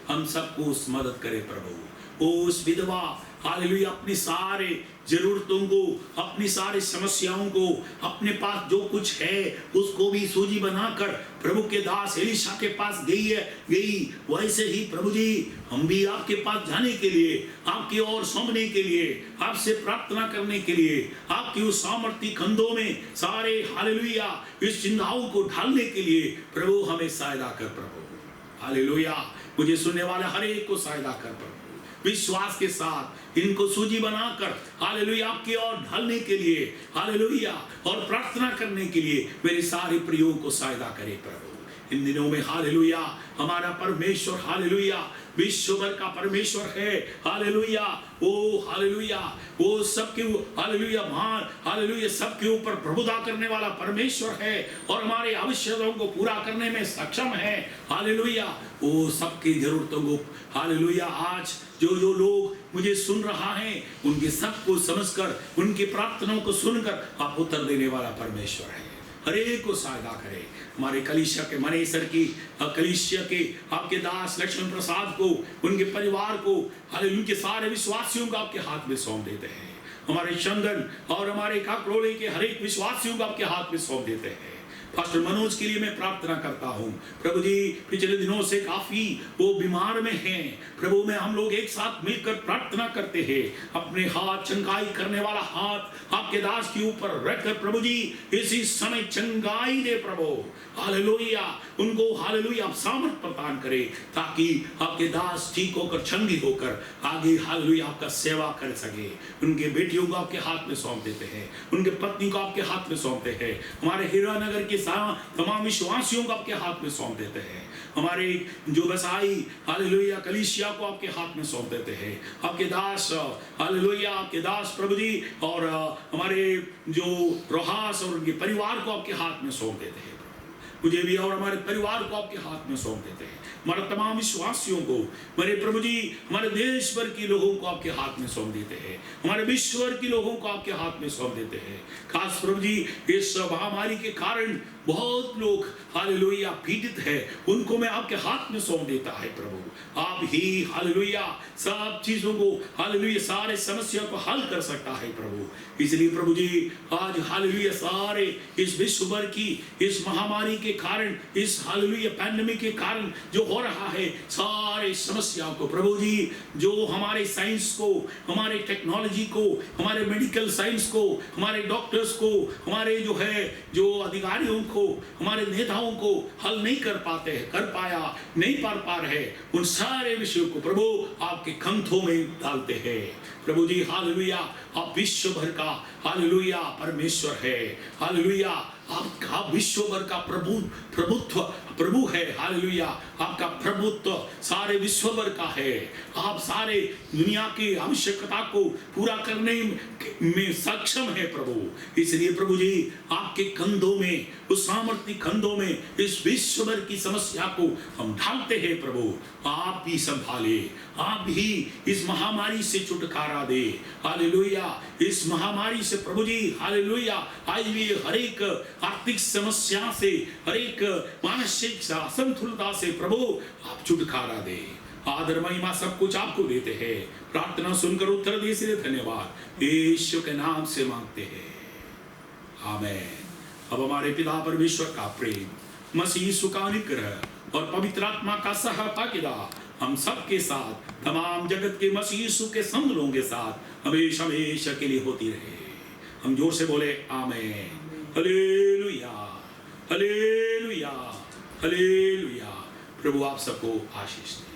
हम सबको मदद करें प्रभु। उस विधवा हालेलुया अपनी सारे जरूरतों को, अपनी सारी समस्याओं को, अपने पास जो कुछ है उसको भी सूजी बनाकर प्रभु के दास एलीशा के पास गई। वैसे ही प्रभु जी हम भी आपके पास जाने के लिए, आपकी ओर सौंपने के लिए, आपसे प्रार्थना करने के लिए, आपकी उस सामर्थ्य कंधों में सारे हालेलुया इस चिंताओं को ढालने के लिए प्रभु हमें सहायता कर प्रभु। हालेलुया मुझे सुनने वाले हर एक को सहायता कर प्रभु। विश्वास के साथ इनको सूजी बनाकर हालेलुया आपकी ओर ढलने के लिए हालेलुया और प्रार्थना करने के लिए मेरे सारे प्रियों को सहायता करे प्रभु। इन दिनों में हालेलुया हमारा परमेश्वर हालेलुया विश्व भर का परमेश्वर है हालेलुया। वो सबके हालेलुया महान हालेलुया सबके ऊपर प्रभुता करने वाला परमेश्वर है और हमारे आवश्यकताओं को पूरा करने में सक्षम है हालेलुया। वो सबकी जरूरतों को हालेलुया आज जो लोग मुझे सुन रहा है उनके सबको समझकर, उनकी प्रार्थनाओं को सुनकर आप उत्तर देने वाला परमेश्वर है। हर एक को सहायता करे। हमारे कलीसिया के मनेसर की कलीसिया के आपके दास लक्ष्मण प्रसाद को, उनके परिवार को हालेलुया उनके सारे विश्वासियों को आपके हाथ में सौंप देते हैं। हमारे चंदन और हमारे काकरोले के हर एक विश्वासियों को आपके हाथ में सौंप देते हैं। पास्टर मनोज के लिए मैं प्रार्थना करता हूँ प्रभु जी, पिछले दिनों से काफी वो बीमार में हैं प्रभु। में हम लोग एक साथ मिलकर प्रार्थना करते हैं, अपने हाथ चंगाई करने वाला हाथ आपके दास के ऊपर रखकर प्रभु जी इसी समय चंगाई दे प्रभु। हालेलुया, उनको हालेलुया आप सामर्थ प्रदान करें ताकि आपके दास ठीक होकर चंगी होकर आगे हालेलुया आपका सेवा कर सके। उनके बेटियों को आपके हाथ में सौंप देते हैं, उनके पत्नी को आपके हाथ में सौंपते हैं, हमारे हीरानगर के तमाम विश्वासियों को आपके हाथ में सौंप देते हैं, हमारे जो बसाई हालेलुया कलीसिया को आपके हाथ में सौंप देते हैं। आपके दास हालेलुया, आपके दास प्रभु जी और हमारे जो रोहास और उनके परिवार को आपके हाथ में सौंप देते हैं। मुझे भी और हमारे परिवार को आपके हाथ में सौंप देते हैं। हमारे तमाम विश्वासियों को, मेरे प्रभु जी हमारे देश भर के लोगों को आपके हाथ में सौंप देते हैं, हमारे विश्व भर के लोगों को आपके हाथ में सौंप देते हैं। खास प्रभु जी इस महामारी के कारण बहुत लोग हालेलुया पीड़ित है, उनको मैं आपके हाथ में सौंप देता है प्रभु। आप ही हालेलुया सब चीजों को हालेलुया सारे समस्या को हल कर सकता है प्रभु। इसलिए प्रभु जी आज हालेलुया सारे इस विश्व भर की इस महामारी के कारण, इस हालेलुया पैंडेमिक के कारण जो हो रहा है, सारे समस्या को प्रभु जी जो हमारे साइंस को, हमारे टेक्नोलॉजी को, हमारे मेडिकल साइंस को, हमारे डॉक्टर्स को, हमारे जो है जो अधिकारियों को, हमारे नेताओं को हल नहीं कर पाते हैं, कर पाया नहीं पा रहे, उन सारे विषयों को प्रभु आपके कंधों में डालते हैं प्रभु जी। हालेलुया आप विश्व भर का हालेलुया परमेश्वर है, हालेलुया आपका विश्व भर का प्रभु है, हालेलुया आपका प्रभुत्व सारे विश्व भर का है। आप सारे दुनिया की आवश्यकता को पूरा करने में सक्षम है प्रभु। इसलिए प्रभु जी आपके कंधों में, उस सामर्थ्य कंधों में इस विश्व भर की समस्या को हम ढालते हैं प्रभु। आप ही संभाले, आप ही इस महामारी से छुटकारा दे, हालेलुया इस महामारी से प्रभु जी हालेलुया आज भी हर एक आर्थिक समस्या से, हर एक मानसिक असंतुलता से प्रभु आप छुटकारा दे। आदर महिमा सब कुछ आपको देते हैं। प्रार्थना सुनकर उत्तर देने के लिए धन्यवाद, यीशु के नाम से मांगते हैं, आमीन। अब हमारे पिता परमेश्वर का प्रेम, मसीह यीशु का अनुग्रह और पवित्र आत्मा का सहभागिता हम सबके साथ, तमाम जगत के मसीह यीशु के संग लोगों के साथ हमेशा हमेशा के लिए होती रहे। हम जोर से बोले आमीन। Hallelujah, hallelujah, hallelujah. प्रभु आप सबको आशीष दे।